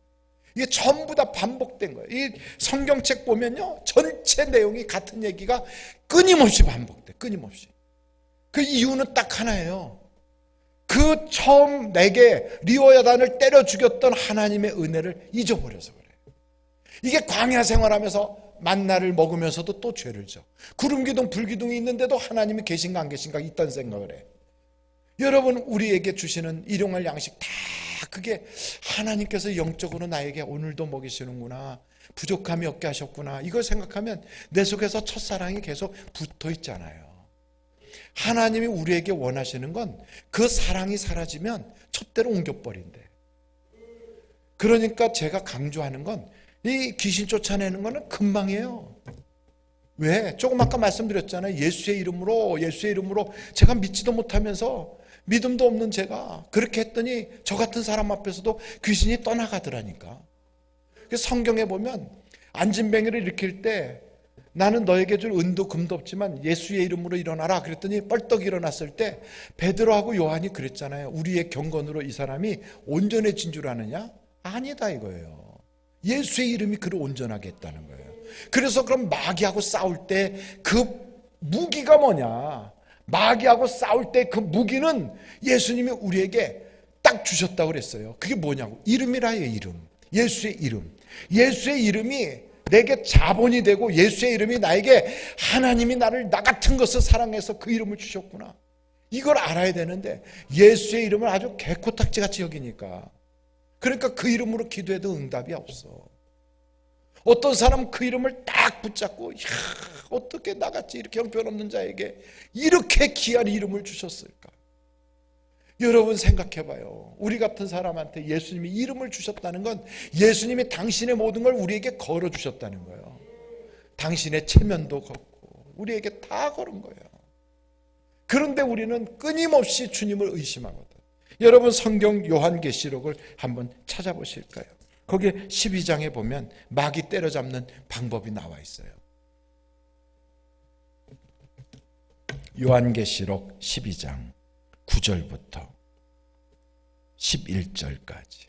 이게 전부 다 반복된 거예요. 이 성경책 보면요, 전체 내용이 같은 얘기가 끊임없이 반복돼. 끊임없이. 그 이유는 딱 하나예요. 그 처음 내게 리오야단을 때려 죽였던 하나님의 은혜를 잊어버려서 그래요. 이게 광야 생활하면서 만나를 먹으면서도 또 죄를 져. 구름기둥 불기둥이 있는데도 하나님이 계신가 안 계신가 있다는 생각을 해. 여러분, 우리에게 주시는 일용할 양식 다 그게 하나님께서 영적으로 나에게 오늘도 먹이시는구나, 부족함이 없게 하셨구나, 이걸 생각하면 내 속에서 첫사랑이 계속 붙어 있잖아요. 하나님이 우리에게 원하시는 건 그 사랑이 사라지면 촛대로 옮겨버린대. 그러니까 제가 강조하는 건 이 귀신 쫓아내는 거는 금방이에요. 왜? 조금 아까 말씀드렸잖아요. 예수의 이름으로 제가 믿지도 못하면서 믿음도 없는 제가 그렇게 했더니 저 같은 사람 앞에서도 귀신이 떠나가더라니까. 그래서 성경에 보면 안진뱅이를 일으킬 때 나는 너에게 줄 은도 금도 없지만 예수의 이름으로 일어나라 그랬더니 뻘떡 일어났을 때 베드로하고 요한이 그랬잖아요. 우리의 경건으로 이 사람이 온전해진 줄 아느냐? 아니다 이거예요. 예수의 이름이 그를 온전하게 했다는 거예요. 그래서 그럼 마귀하고 싸울 때 그 무기가 뭐냐? 마귀하고 싸울 때 그 무기는 예수님이 우리에게 딱 주셨다고 그랬어요. 그게 뭐냐고? 이름이라요. 이름. 예수의 이름. 예수의 이름이 내게 자본이 되고 예수의 이름이 나에게 하나님이 나를 나 같은 것을 사랑해서 그 이름을 주셨구나. 이걸 알아야 되는데 예수의 이름을 아주 개코딱지같이 여기니까, 그러니까 그 이름으로 기도해도 응답이 없어. 어떤 사람은 그 이름을 딱 붙잡고 어떻게 나같이 이렇게 형편없는 자에게 이렇게 귀한 이름을 주셨을까? 여러분 생각해봐요. 우리 같은 사람한테 예수님이 이름을 주셨다는 건 예수님이 당신의 모든 걸 우리에게 걸어주셨다는 거예요. 당신의 체면도 걷고 우리에게 다 걸은 거예요. 그런데 우리는 끊임없이 주님을 의심하거든. 여러분 성경 요한계시록을 한번 찾아보실까요? 거기에 12장에 보면 마귀 때려잡는 방법이 나와 있어요. 요한계시록 12장 9절부터 11절까지.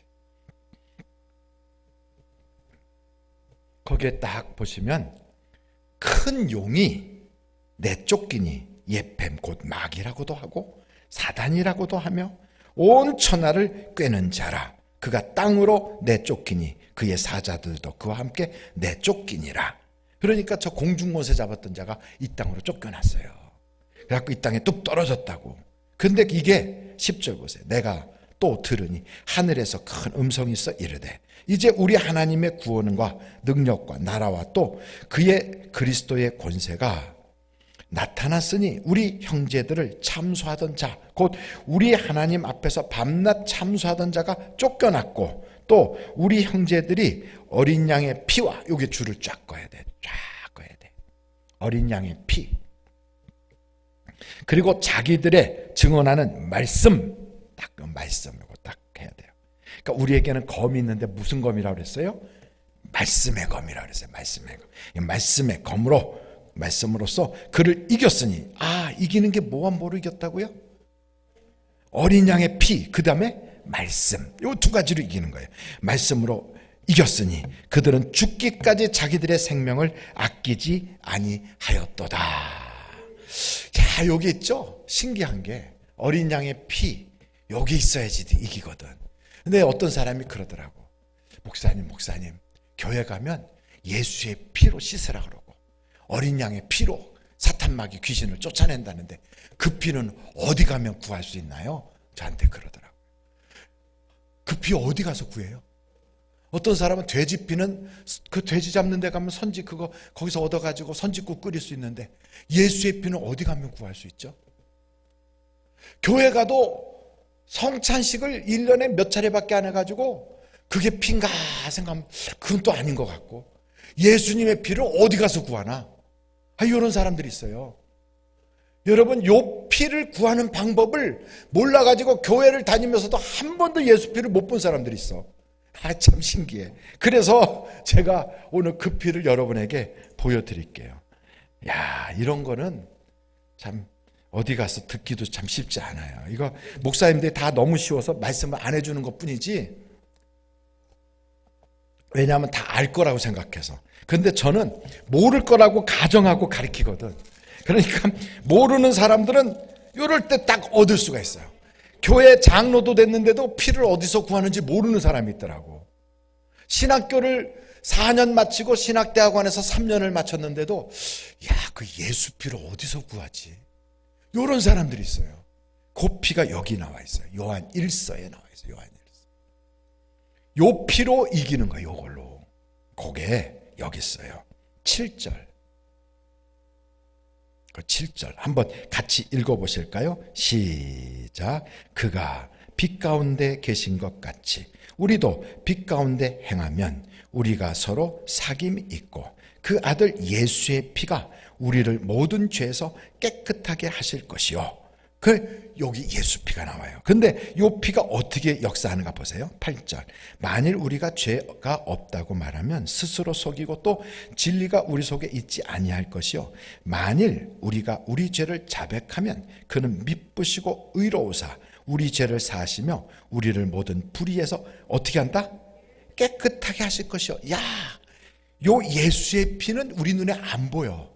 거기에 딱 보시면 큰 용이 내쫓기니 옛뱀 곧 마귀라고도 하고 사단이라고도 하며 온 천하를 꿰는 자라. 그가 땅으로 내쫓기니 그의 사자들도 그와 함께 내쫓기니라. 그러니까 저 공중못에 잡았던 자가 이 땅으로 쫓겨났어요. 그래갖고 이 땅에 뚝 떨어졌다고. 근데 이게 10절 보세요. 내가 또 들으니 하늘에서 큰 음성이 있어 이르되 이제 우리 하나님의 구원과 능력과 나라와 또 그의 그리스도의 권세가 나타났으니 우리 형제들을 참소하던 자, 곧 우리 하나님 앞에서 밤낮 참소하던 자가 쫓겨났고 또 우리 형제들이 어린 양의 피와, 여기 줄을 쫙 꺼야 돼. 쫙 꺼야 돼. 어린 양의 피, 그리고 자기들의 증언하는 말씀, 딱 그 말씀 이거 딱 해야 돼요. 그러니까 우리에게는 검이 있는데 무슨 검이라고 그랬어요? 말씀의 검이라고 그랬어요. 말씀의 검. 말씀의 검으로, 말씀으로써 그를 이겼으니. 아, 이기는 게 뭐로 이겼다고요? 어린 양의 피, 그 다음에 말씀. 이 두 가지로 이기는 거예요. 말씀으로 이겼으니 그들은 죽기까지 자기들의 생명을 아끼지 아니하였도다. 자, 여기 있죠? 신기한 게 어린 양의 피, 여기 있어야지 이기거든. 근데 어떤 사람이 그러더라고. 목사님 교회 가면 예수의 피로 씻으라 그러고 어린 양의 피로 사탄 마귀 귀신을 쫓아낸다는데 그 피는 어디 가면 구할 수 있나요? 저한테 그러더라고요. 그 피 어디 가서 구해요? 어떤 사람은 돼지 피는 그 돼지 잡는 데 가면 선지 그거 거기서 얻어가지고 선지국 끓일 수 있는데 예수의 피는 어디 가면 구할 수 있죠? 교회 가도 성찬식을 1년에 몇 차례밖에 안 해가지고 그게 피인가 생각하면 그건 또 아닌 것 같고, 예수님의 피를 어디 가서 구하나? 이런 사람들이 있어요. 여러분, 요 피를 구하는 방법을 몰라가지고 교회를 다니면서도 한 번도 예수 피를 못 본 사람들이 있어. 참 신기해. 그래서 제가 오늘 그 피를 여러분에게 보여드릴게요. 야, 이런 거는 참 어디 가서 듣기도 참 쉽지 않아요. 이거 목사님들이 다 너무 쉬워서 말씀을 안 해주는 것 뿐이지, 왜냐하면 다 알 거라고 생각해서. 근데 저는 모를 거라고 가정하고 가르치거든. 그러니까 모르는 사람들은 이럴 때 딱 얻을 수가 있어요. 교회 장로도 됐는데도 피를 어디서 구하는지 모르는 사람이 있더라고. 신학교를 4년 마치고 신학대학원에서 3년을 마쳤는데도 그 예수 피를 어디서 구하지? 이런 사람들이 있어요. 그 피가 여기 나와 있어요. 요한 1서에 나와 있어요. 요한 1서. 요 피로 이기는 거예요. 요걸로. 그게 여기 있어요. 7절. 그 7절 한번 같이 읽어보실까요? 시작. 그가 빛 가운데 계신 것 같이 우리도 빛 가운데 행하면 우리가 서로 사귐이 있고 그 아들 예수의 피가 우리를 모든 죄에서 깨끗하게 하실 것이요. 여기 예수 피가 나와요. 근데 이 피가 어떻게 역사하는가 보세요. 8절. 만일 우리가 죄가 없다고 말하면 스스로 속이고 또 진리가 우리 속에 있지 아니할 것이요. 만일 우리가 우리 죄를 자백하면 그는 미쁘시고 의로우사 우리 죄를 사하시며 우리를 모든 불의에서 어떻게 한다? 깨끗하게 하실 것이요. 요 예수의 피는 우리 눈에 안 보여.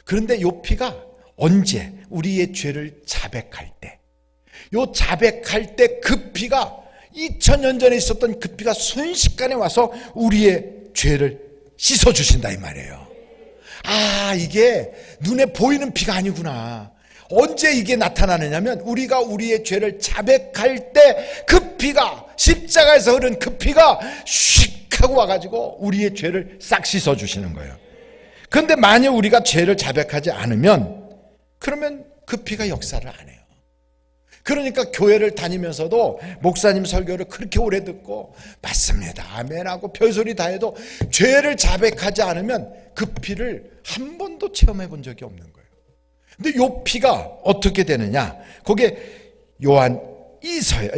그런데 요 피가 언제? 우리의 죄를 자백할 때. 요 자백할 때 그 피가 2000년 전에 있었던 그 피가 순식간에 와서 우리의 죄를 씻어주신다 이 말이에요. 이게 눈에 보이는 피가 아니구나. 언제 이게 나타나느냐면 우리가 우리의 죄를 자백할 때 그 피가, 십자가에서 흐른 그 피가 슉 하고 와가지고 우리의 죄를 싹 씻어주시는 거예요. 그런데 만약 우리가 죄를 자백하지 않으면 그러면 그 피가 역사를 안 해요. 그러니까 교회를 다니면서도 목사님 설교를 그렇게 오래 듣고 맞습니다, 아멘하고 별소리 다 해도 죄를 자백하지 않으면 그 피를 한 번도 체험해 본 적이 없는 거예요. 근데 요 피가 어떻게 되느냐? 그게 요한 1서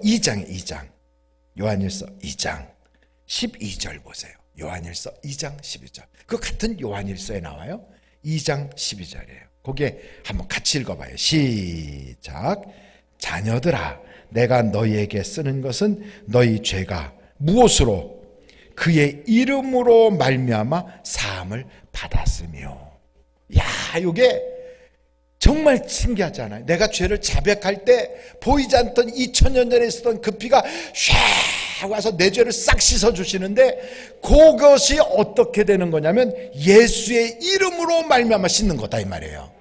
2장에 2장. 요한 1서 2장 12절 보세요. 요한 1서 2장 12절. 그 같은 요한 1서에 나와요. 2장 12절이에요. 거기에 한번 같이 읽어봐요. 시작. 자녀들아, 내가 너희에게 쓰는 것은 너희 죄가 무엇으로? 그의 이름으로 말미암아 사함을 받았으며. 이게 정말 신기하잖아요. 내가 죄를 자백할 때 보이지 않던 2000년 전에 있었던 그 피가 샥 와서 내 죄를 싹 씻어주시는데 그것이 어떻게 되는 거냐면 예수의 이름으로 말미암아 씻는 거다 이 말이에요.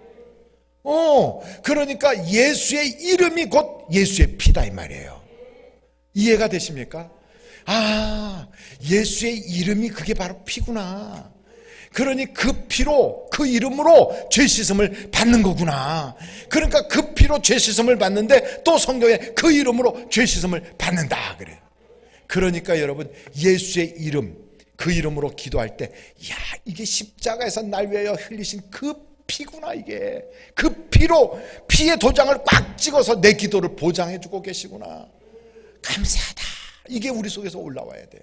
그러니까 예수의 이름이 곧 예수의 피다 이 말이에요. 이해가 되십니까? 예수의 이름이 그게 바로 피구나. 그러니 그 피로, 그 이름으로 죄 씻음을 받는 거구나. 그러니까 그 피로 죄 씻음을 받는데 또 성경에 그 이름으로 죄 씻음을 받는다 그래요. 그러니까 여러분, 예수의 이름, 그 이름으로 기도할 때 이게 십자가에서 날 위하여 흘리신 그 피구나. 이게 그 피로, 피의 도장을 꽉 찍어서 내 기도를 보장해주고 계시구나. 감사하다. 이게 우리 속에서 올라와야 돼요.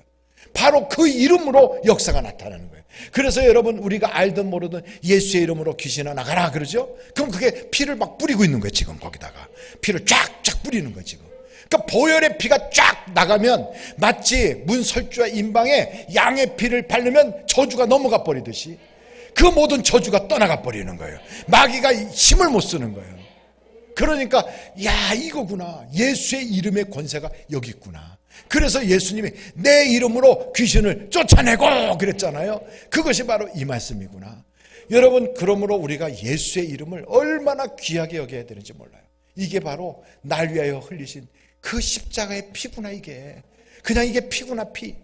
바로 그 이름으로 역사가 나타나는 거예요. 그래서 여러분, 우리가 알든 모르든 예수의 이름으로 귀신아 나가라 그러죠. 그럼 그게 피를 막 뿌리고 있는 거예요. 지금 거기다가 피를 쫙쫙 뿌리는 거예요. 지금. 그러니까 보혈의 피가 쫙 나가면 마치 문설주와 임방에 양의 피를 바르면 저주가 넘어가 버리듯이 그 모든 저주가 떠나가 버리는 거예요. 마귀가 힘을 못 쓰는 거예요. 그러니까 이거구나. 예수의 이름의 권세가 여기 있구나. 그래서 예수님이 내 이름으로 귀신을 쫓아내고 그랬잖아요. 그것이 바로 이 말씀이구나. 여러분, 그러므로 우리가 예수의 이름을 얼마나 귀하게 여겨야 되는지 몰라요. 이게 바로 날 위하여 흘리신 그 십자가의 피구나. 이게 그냥 이게 피구나. 피.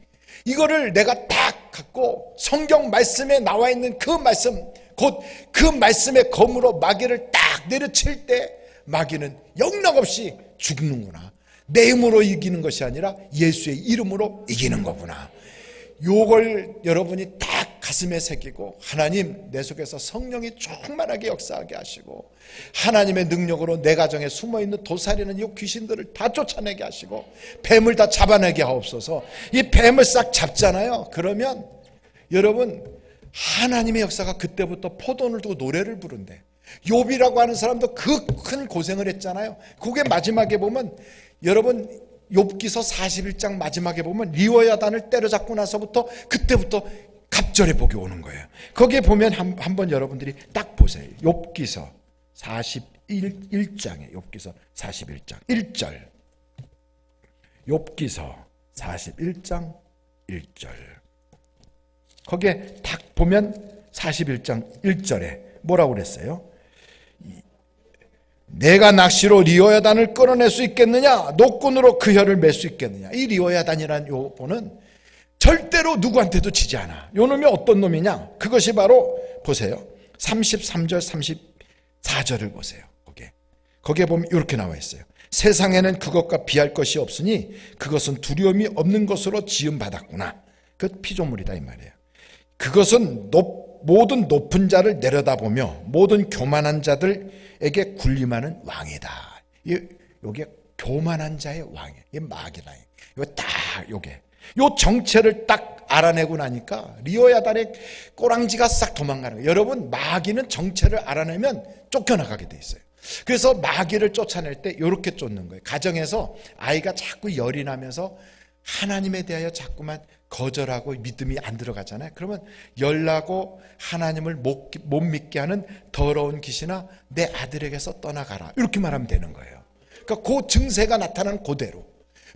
이거를 내가 딱 갖고 성경 말씀에 나와 있는 그 말씀, 곧 그 말씀의 검으로 마귀를 딱 내려칠 때 마귀는 영락없이 죽는구나. 내 힘으로 이기는 것이 아니라 예수의 이름으로 이기는 거구나. 요걸 여러분이 딱 가슴에 새기고 하나님 내 속에서 성령이 충만하게 역사하게 하시고 하나님의 능력으로 내 가정에 숨어있는 도살이는 이 귀신들을 다 쫓아내게 하시고 뱀을 다 잡아내게 하옵소서. 이 뱀을 싹 잡잖아요. 그러면 여러분 하나님의 역사가 그때부터 포도원을 두고 노래를 부른대. 욥이라고 하는 사람도 그 큰 고생을 했잖아요. 그게 마지막에 보면 여러분 욥기서 41장 마지막에 보면 리워야단을 때려잡고 나서부터 그때부터 갑절의 복이 오는 거예요. 거기에 보면 한번 여러분들이 딱 보세요. 욥기서 41장에 욥기서 41장 1절. 욥기서 41장 1절. 거기에 딱 보면 41장 1절에 뭐라고 그랬어요? 내가 낚시로 리워야단을 끌어낼 수 있겠느냐? 노끈으로 그 혀를 맬 수 있겠느냐? 이 리워야단이라는 요거는 절대로 누구한테도 지지 않아. 요 놈이 어떤 놈이냐? 그것이 바로 보세요. 33절 34절을 보세요. 거기에 보면 이렇게 나와 있어요. 세상에는 그것과 비할 것이 없으니 그것은 두려움이 없는 것으로 지음받았구나. 그 피조물이다 이 말이에요. 그것은 모든 높은 자를 내려다보며 모든 교만한 자들에게 군림하는 왕이다. 요게 교만한 자의 왕이에요. 이게 마귀다. 이거 딱 요게 요 정체를 딱 알아내고 나니까 리워야단의 꼬랑지가 싹 도망가는 거예요. 여러분 마귀는 정체를 알아내면 쫓겨나가게 돼 있어요. 그래서 마귀를 쫓아낼 때 이렇게 쫓는 거예요. 가정에서 아이가 자꾸 열이 나면서 하나님에 대하여 자꾸만 거절하고 믿음이 안 들어가잖아요. 그러면 열나고 하나님을 못 믿게 하는 더러운 귀신아 내 아들에게서 떠나가라 이렇게 말하면 되는 거예요. 그러니까 그 증세가 나타나는 그대로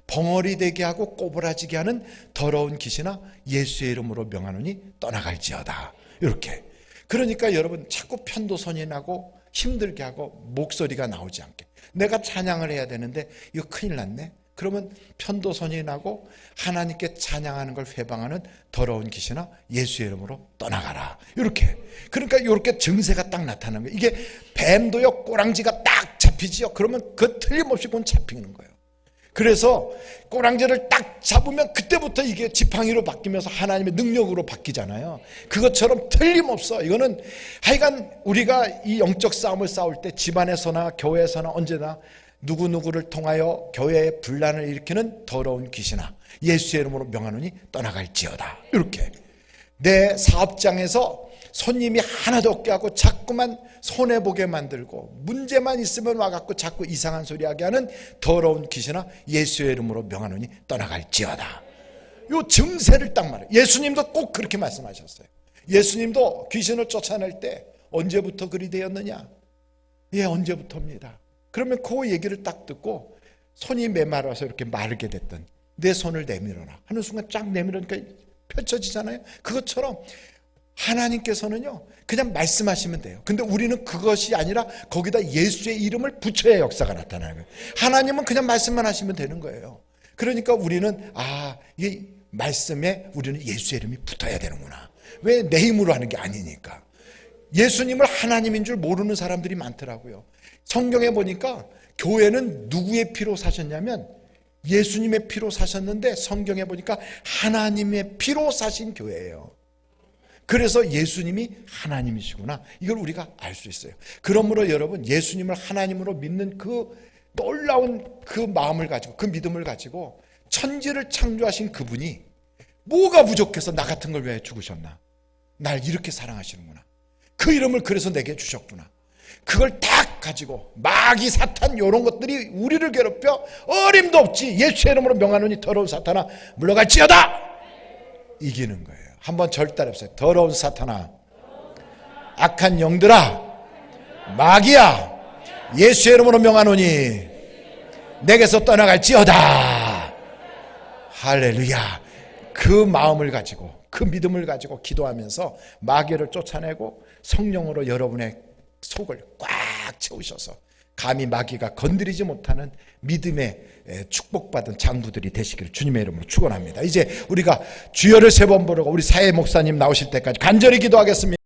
벙어리 되게 하고 꼬부라지게 하는 더러운 귀신아 예수의 이름으로 명하노니 떠나갈지어다 이렇게. 그러니까 여러분 자꾸 편도선이 나고 힘들게 하고 목소리가 나오지 않게. 내가 찬양을 해야 되는데 이거 큰일 났네. 그러면 편도선이 나고 하나님께 찬양하는 걸 회방하는 더러운 귀신아 예수의 이름으로 떠나가라 이렇게. 그러니까 이렇게 증세가 딱 나타나는 거예요. 이게 뱀도요 꼬랑지가 딱 잡히지요. 그러면 그 틀림없이 그건 잡히는 거예요. 그래서 꼬랑지를 딱 잡으면 그때부터 이게 지팡이로 바뀌면서 하나님의 능력으로 바뀌잖아요. 그것처럼 틀림없어. 이거는 하여간 우리가 이 영적 싸움을 싸울 때 집안에서나 교회에서나 언제나 누구누구를 통하여 교회에 분란을 일으키는 더러운 귀신아 예수의 이름으로 명하노니 떠나갈지어다 이렇게. 내 사업장에서 손님이 하나도 없게 하고 자꾸만 손해보게 만들고 문제만 있으면 와갖고 자꾸 이상한 소리 하게 하는 더러운 귀신아 예수의 이름으로 명하노니 떠나갈지어다. 요 증세를 딱 말해요. 예수님도 꼭 그렇게 말씀하셨어요. 예수님도 귀신을 쫓아낼 때 언제부터 그리 되었느냐? 예, 언제부터입니다. 그러면 그 얘기를 딱 듣고 손이 메말라서 이렇게 마르게 됐던 내 손을 내밀어라 하는 순간 쫙 내밀으니까 펼쳐지잖아요. 그것처럼 하나님께서는요 그냥 말씀하시면 돼요. 근데 우리는 그것이 아니라 거기다 예수의 이름을 붙여야 역사가 나타나는 거예요. 하나님은 그냥 말씀만 하시면 되는 거예요. 그러니까 우리는 이 말씀에 우리는 예수의 이름이 붙어야 되는구나. 왜 내 힘으로 하는 게 아니니까. 예수님을 하나님인 줄 모르는 사람들이 많더라고요. 성경에 보니까 교회는 누구의 피로 사셨냐면 예수님의 피로 사셨는데 성경에 보니까 하나님의 피로 사신 교회예요. 그래서 예수님이 하나님이시구나. 이걸 우리가 알 수 있어요. 그러므로 여러분 예수님을 하나님으로 믿는 그 놀라운 그 마음을 가지고 그 믿음을 가지고 천지를 창조하신 그분이 뭐가 부족해서 나 같은 걸 왜 죽으셨나. 날 이렇게 사랑하시는구나. 그 이름을 그래서 내게 주셨구나. 그걸 딱 가지고 마귀 사탄 이런 것들이 우리를 괴롭혀 어림도 없지 예수의 이름으로 명하노니 더러운 사탄아 물러갈지어다 이기는 거예요. 한번 절따라 해보세요. 더러운 사탄아 악한 영들아 마귀야 예수의 이름으로 명하노니 내게서 떠나갈지어다. 할렐루야. 그 마음을 가지고 그 믿음을 가지고 기도하면서 마귀를 쫓아내고 성령으로 여러분의 속을 꽉 채우셔서 감히 마귀가 건드리지 못하는 믿음의 축복받은 장부들이 되시기를 주님의 이름으로 축원합니다. 이제 우리가 주여를 3번 부르고 우리 사회 목사님 나오실 때까지 간절히 기도하겠습니다.